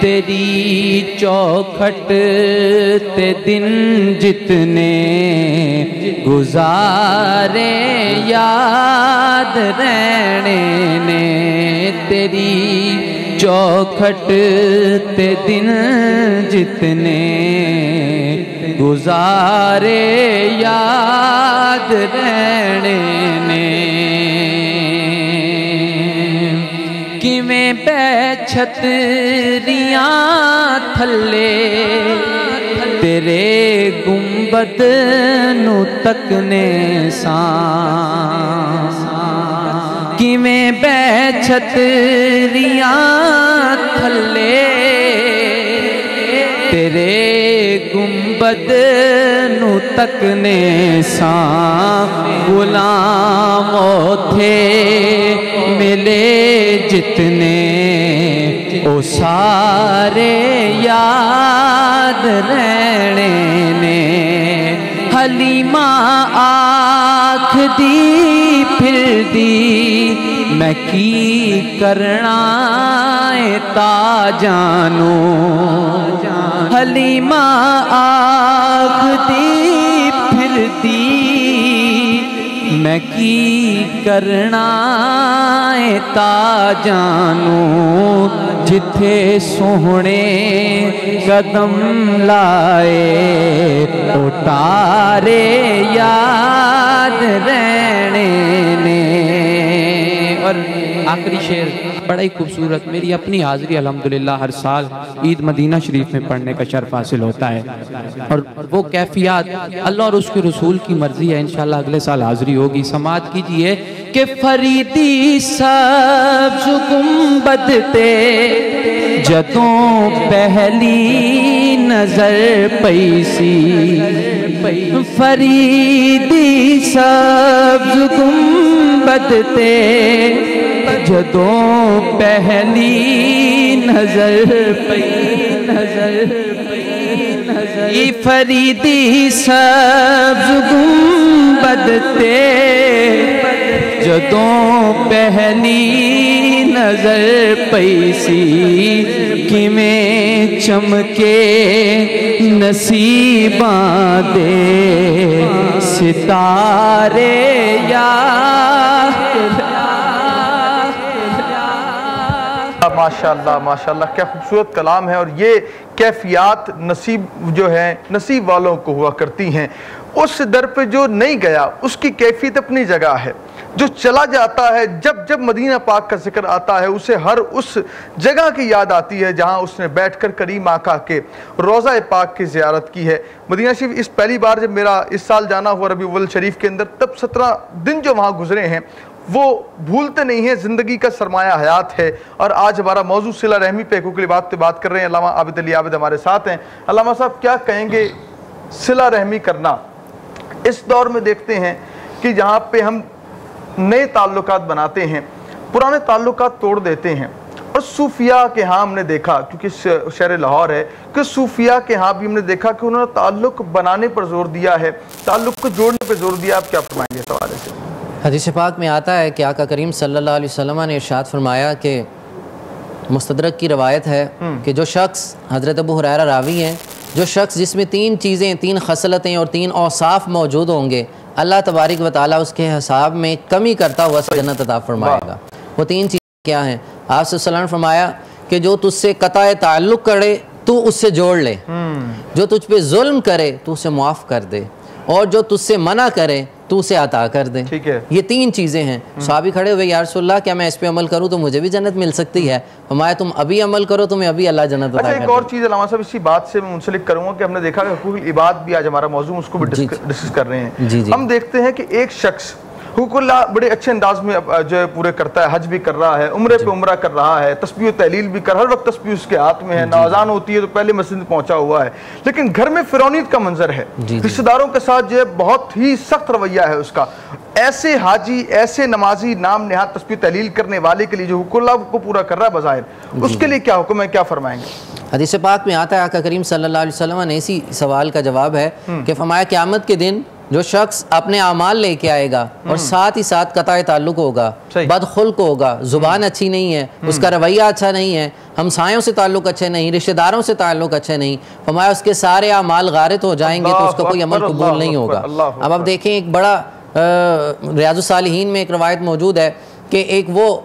تیری چوکھٹ تے دن جتنے گزارے یاد رہنے نے، تیری چوکھٹ تے دن جتنے گزارے یاد رہنے نے، کیویں پہ چھتریاں تھلے تیرے گنبد نو تکنے ساں، کیویں پہ چھتریاں تھلے تیرے گنبد نو تکنے ساں، غلام تھے ملے جتنے او سارے یاد رہنے نے، حلیمہ آنکھ دی پھر دی میں کی کرنا ہے تا جانو، حلیمہ آنکھ دی پھر دی میں کی کرنا ہے تا جانو، جتھے سوہنے قدم لائے اٹھارے یاد رہنے نے۔ اور آخری شعر بڑا ہی خوبصورت، میری اپنی حاضری الحمدللہ ہر سال عید مدینہ شریف میں پڑھنے کا شرف حاصل ہوتا ہے، اور وہ کیفیات اللہ اور اس کے رسول کی مرضی ہے، انشاءاللہ اگلے سال حاضری ہوگی۔ سماعت کیجئے کہ فریدی سبز گنبد تے جدوں پہلی نظر پئی سی، فریدی سبز گنبد تے جدوں پہلی نظر پئی، فریدی سبز گنبد تے جدوں پہلی نظر پئی سی، کیویں چمکے نصیباں دے ستارے ماشاءاللہ ماشاءاللہ، کیا خوبصورت کلام ہے، اور یہ کیفیات نصیب جو ہے نصیب والوں کو ہوا کرتی ہیں۔ اس در پہ جو نہیں گیا اس کی کیفیت اپنی جگہ ہے، جو چلا جاتا ہے جب جب مدینہ پاک کا ذکر آتا ہے اسے ہر اس جگہ کی یاد آتی ہے جہاں اس نے بیٹھ کر کریم آقا کے روضہ پاک کی زیارت کی ہے۔ مدینہ شریف اس پہلی بار جب میرا اس سال جانا ہوا ربیع الاول شریف کے اندر، تب 17 دن جو وہاں گزرے ہیں وہ بھولتے نہیں ہیں، زندگی کا سرمایہ حیات ہے۔ اور آج ہمارا موضوع صلہ رحمی پہ حقوق العباد پہ بات کر رہے ہیں، علامہ عابد علی عابد ہمارے ساتھ ہیں۔ علامہ صاحب کیا کہیں گے صلہ رحمی کرنا؟ اس دور میں دیکھتے ہیں کہ جہاں پہ ہم نئے تعلقات بناتے ہیں پرانے تعلقات توڑ دیتے ہیں، اور صوفیاء کے ہاں ہم نے دیکھا، کیونکہ شہر لاہور ہے، کہ صوفیاء کے ہاں بھی ہم نے دیکھا کہ انہوں نے تعلق بنانے پر زور دیا ہے، تعلق کو جوڑنے پر زور دیا۔ آپ کیا فرمائیں گے اس حوالے سے؟ حدیث پاک میں آتا ہے کہ آقا کریم صلی اللہ علیہ وسلم نے ارشاد فرمایا کہ مستدرک کی روایت ہے کہ جو شخص، حضرت ابو ہریرہ راوی ہیں، جو شخص جس میں 3 چیزیں، 3 خصلتیں اور 3 اوصاف موجود ہوں گے، اللہ تبارک و تعالیٰ اس کے حساب میں کمی کرتا ہوا جنت عطا فرمائے گا۔ وہ 3 چیزیں کیا ہیں؟ آپ صلی اللہ علیہ وسلم نے فرمایا کہ جو تجھ سے قطع تعلق کرے تو اس سے جوڑ لے، جو تجھ پہ ظلم کرے تو اسے معاف کر دے، اور جو تجھ سے منع کرے تو اسے عطا کر دے۔ یہ 3 چیزیں ہیں۔ صحابی کھڑے ہوئے، یا رسول اللہ کیا میں اس پہ عمل کروں تو مجھے بھی جنت مل سکتی ہے؟ فرمایا تم ابھی عمل کرو تمہیں ابھی اللہ جنت عطا کر دے۔ ایک اور چیز علامہ صاحب اسی بات سے میں منسلک کروں گا کہ ہم نے دیکھا کہ حقوق العباد بھی آج ہمارا موضوع، اس کو بھی ڈسکس کر رہے ہیں۔ ہم دیکھتے ہیں کہ ایک شخص حقوق اللہ بڑے اچھے انداز میں جو ہے پورے کرتا ہے، حج بھی کر رہا ہے، عمرے پہ عمرہ کر رہا ہے، تسبیح و تحلیل بھی ہر وقت تسبیح اس کے ہاتھ میں ہے، نوازان ہوتی ہے تو پہلے مسجد میں پہنچا ہوا ہے، لیکن گھر میں فرعونیت کا منظر ہے، رشتہ داروں کے ساتھ جو ہے بہت ہی سخت رویہ ہے اس کا۔ ایسے حاجی، ایسے نمازی، نام نہاد تسبیح تحلیل کرنے والے کے لیے جو حقوق اللہ کو پورا کر رہا ہے بظاہر، اس کے لیے کیا حکم ہے، کیا فرمائیں گے؟ حدیث پاک میں آتا ہے، آقا کریم صلی اللہ علیہ وسلم نے اسی سوال کا جواب ہے کہ فرمایا قیامت کے دن جو شخص اپنے اعمال لے کے آئے گا اور ساتھ ہی ساتھ قطع تعلق ہوگا, بدخلق ہوگا, زبان اچھی نہیں ہے, اس کا رویہ اچھا نہیں ہے, ہمسایوں سے تعلق اچھے نہیں, رشتہ داروں سے تعلق اچھے نہیں, فرمایا اس کے سارے اعمال غارت ہو جائیں گے تو اس کا کوئی عمل قبول نہیں ہوگا. اب آپ دیکھیں ایک بڑا ریاض الصالحین میں ایک روایت موجود ہے کہ ایک وہ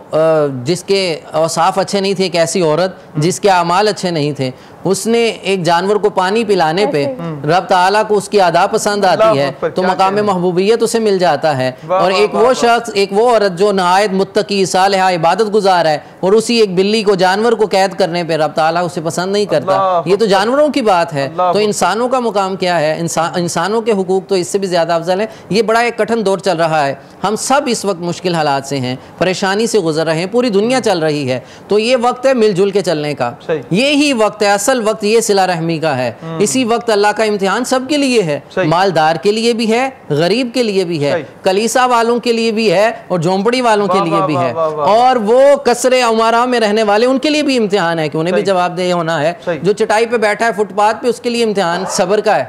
جس کے اوصاف اچھے نہیں تھے, ایک ایسی عورت جس کے اعمال اچھے نہیں تھے, اس نے ایک جانور کو پانی پلانے پہ رب تعالیٰ کو اس کی ادا پسند آتی ہے تو مقام محبوبیت اسے مل جاتا ہے. اور ایک وہ شخص, ایک وہ عورت جو نہایت متقی صالحہ عبادت گزار ہے اور اسی ایک بلی کو, جانور کو قید کرنے پہ رب تعالیٰ اسے پسند نہیں کرتا. یہ تو جانوروں کی بات ہے, تو انسانوں کا مقام کیا ہے؟ انسانوں کے حقوق تو اس سے بھی زیادہ افضل ہے. یہ بڑا ایک کٹھن دور چل رہا ہے, ہم سب اس وقت مشکل حالات سے ہیں, پریشانی سے گزر رہے ہیں, پوری دنیا چل رہی ہے. تو یہ وقت ہے مل جل کے چلنے کا, یہی وقت ہے, اصل وقت یہ صلہ رحمی کا ہے. اسی وقت اللہ کا امتحان سب کے لیے ہے, مالدار کے لیے بھی ہے, غریب کے لیے بھی ہے, کلیسا والوں کے لیے بھی ہے اور جھونپڑی والوں کے لیے بھی ہے, اور وہ قصر عمارہ میں رہنے والے ان کے لیے بھی امتحان ہے کہ انہیں بھی جواب دہ ہونا ہے. جو چٹائی پہ بیٹھا ہے فٹ پاتھ پہ, اس کے لیے امتحان صبر کا ہے,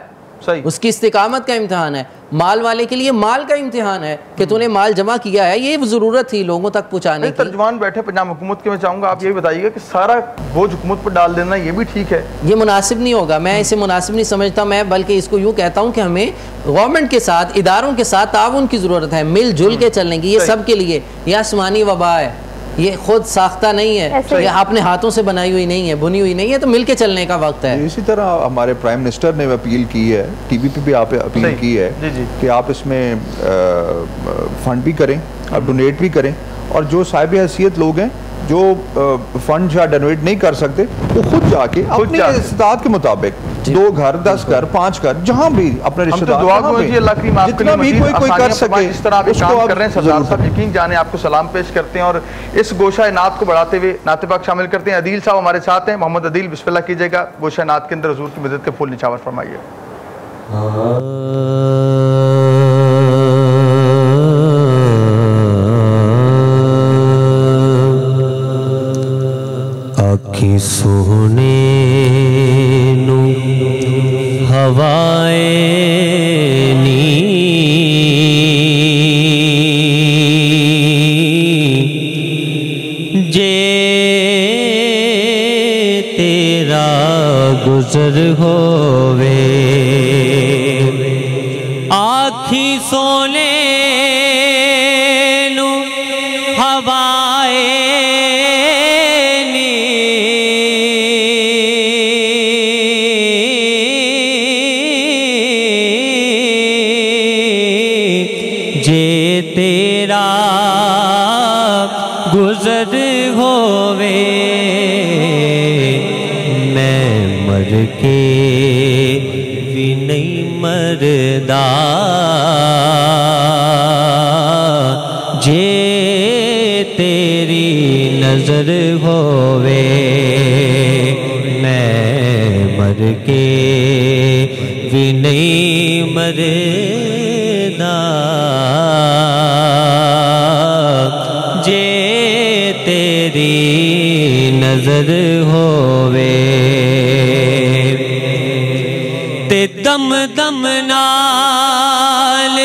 اس کی استقامت کا امتحان ہے. مال والے کے لیے مال کا امتحان ہے کہ تو نے مال جمع کیا ہے, یہ ضرورت تھی لوگوں تک پہنچانے کی. ترجمان بیٹھے پنجاب حکومت کے, میں چاہوں گا آپ یہ بتائیے گا کہ سارا بوجھ حکومت پر ڈال دینا یہ بھی ٹھیک ہے؟ یہ مناسب نہیں ہوگا, میں اسے مناسب نہیں سمجھتا. میں بلکہ اس کو یوں کہتا ہوں کہ ہمیں گورنمنٹ کے ساتھ, اداروں کے ساتھ تعاون کی ضرورت ہے, مل جل کے چلنے کی. یہ سب کے لیے, یہ آسمانی وبا ہے, یہ خود ساختہ نہیں ہے, یہ اپنے ہاتھوں سے بنائی ہوئی نہیں ہے, بنی ہوئی نہیں ہے, تو مل کے چلنے کا وقت ہے. اسی طرح ہمارے پرائم منسٹر نے اپیل کی ہے, ٹی وی پہ بھی آپ اپیل کی ہے کہ آپ اس میں فنڈ بھی کریں اور ڈونیٹ بھی کریں, اور جو صاحب حیثیت لوگ ہیں جو فنڈ یا ڈونیٹ نہیں کر سکتے وہ خود جا کے اپنی استطاعت کے مطابق 2 گھر 10 گھر 5 گھر جہاں بھی اپنے رشتہ دار جتنا بھی کوئی کر سکے اس طرح آپ کام کر رہے ہیں. سردار صاحب یقین جانے آپ کو سلام پیش کرتے ہیں اور اس گوشہ نعت کو بڑھاتے ہوئے نعت پاک شامل کرتے ہیں. عدیل صاحب ہمارے ساتھ ہیں, محمد عدیل, بسم اللہ کیجئے گا, گوشہ نعت کے اندر حضور کی مدد کے پھول نچھاور فرمائیے. آنکھیں سونے نو ہوائے نی جے تیرا گزر ہووے, آنکھیں سونے نو ہوائے گزر ہووے, میں مر کے بھی نہیں مردا, جے تیری نظر ہووے, میں مر کے بھی نہیں مردا, جے تیری نظر ہووے. تے دم دم نال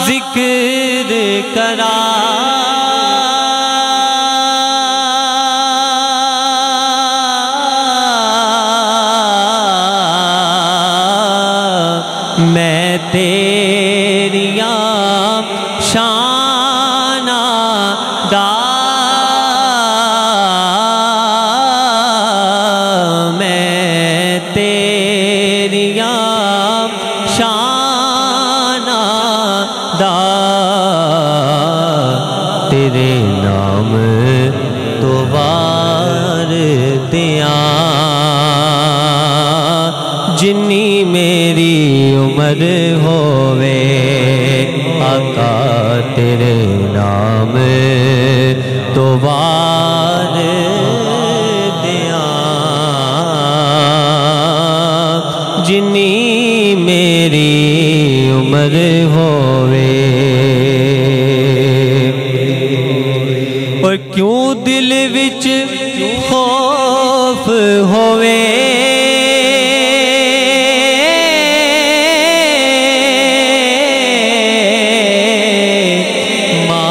ذکر کرا, میں تیریاں شانہ دا, میں تیریاں شانہ دا, تیرے نام تو وار دیاں, جنی میری عمر ہووے, آقا تیرے نام تو وار دیاں, جنی میری عمر ہووے. اور کیوں دل وچ خوف ہووے,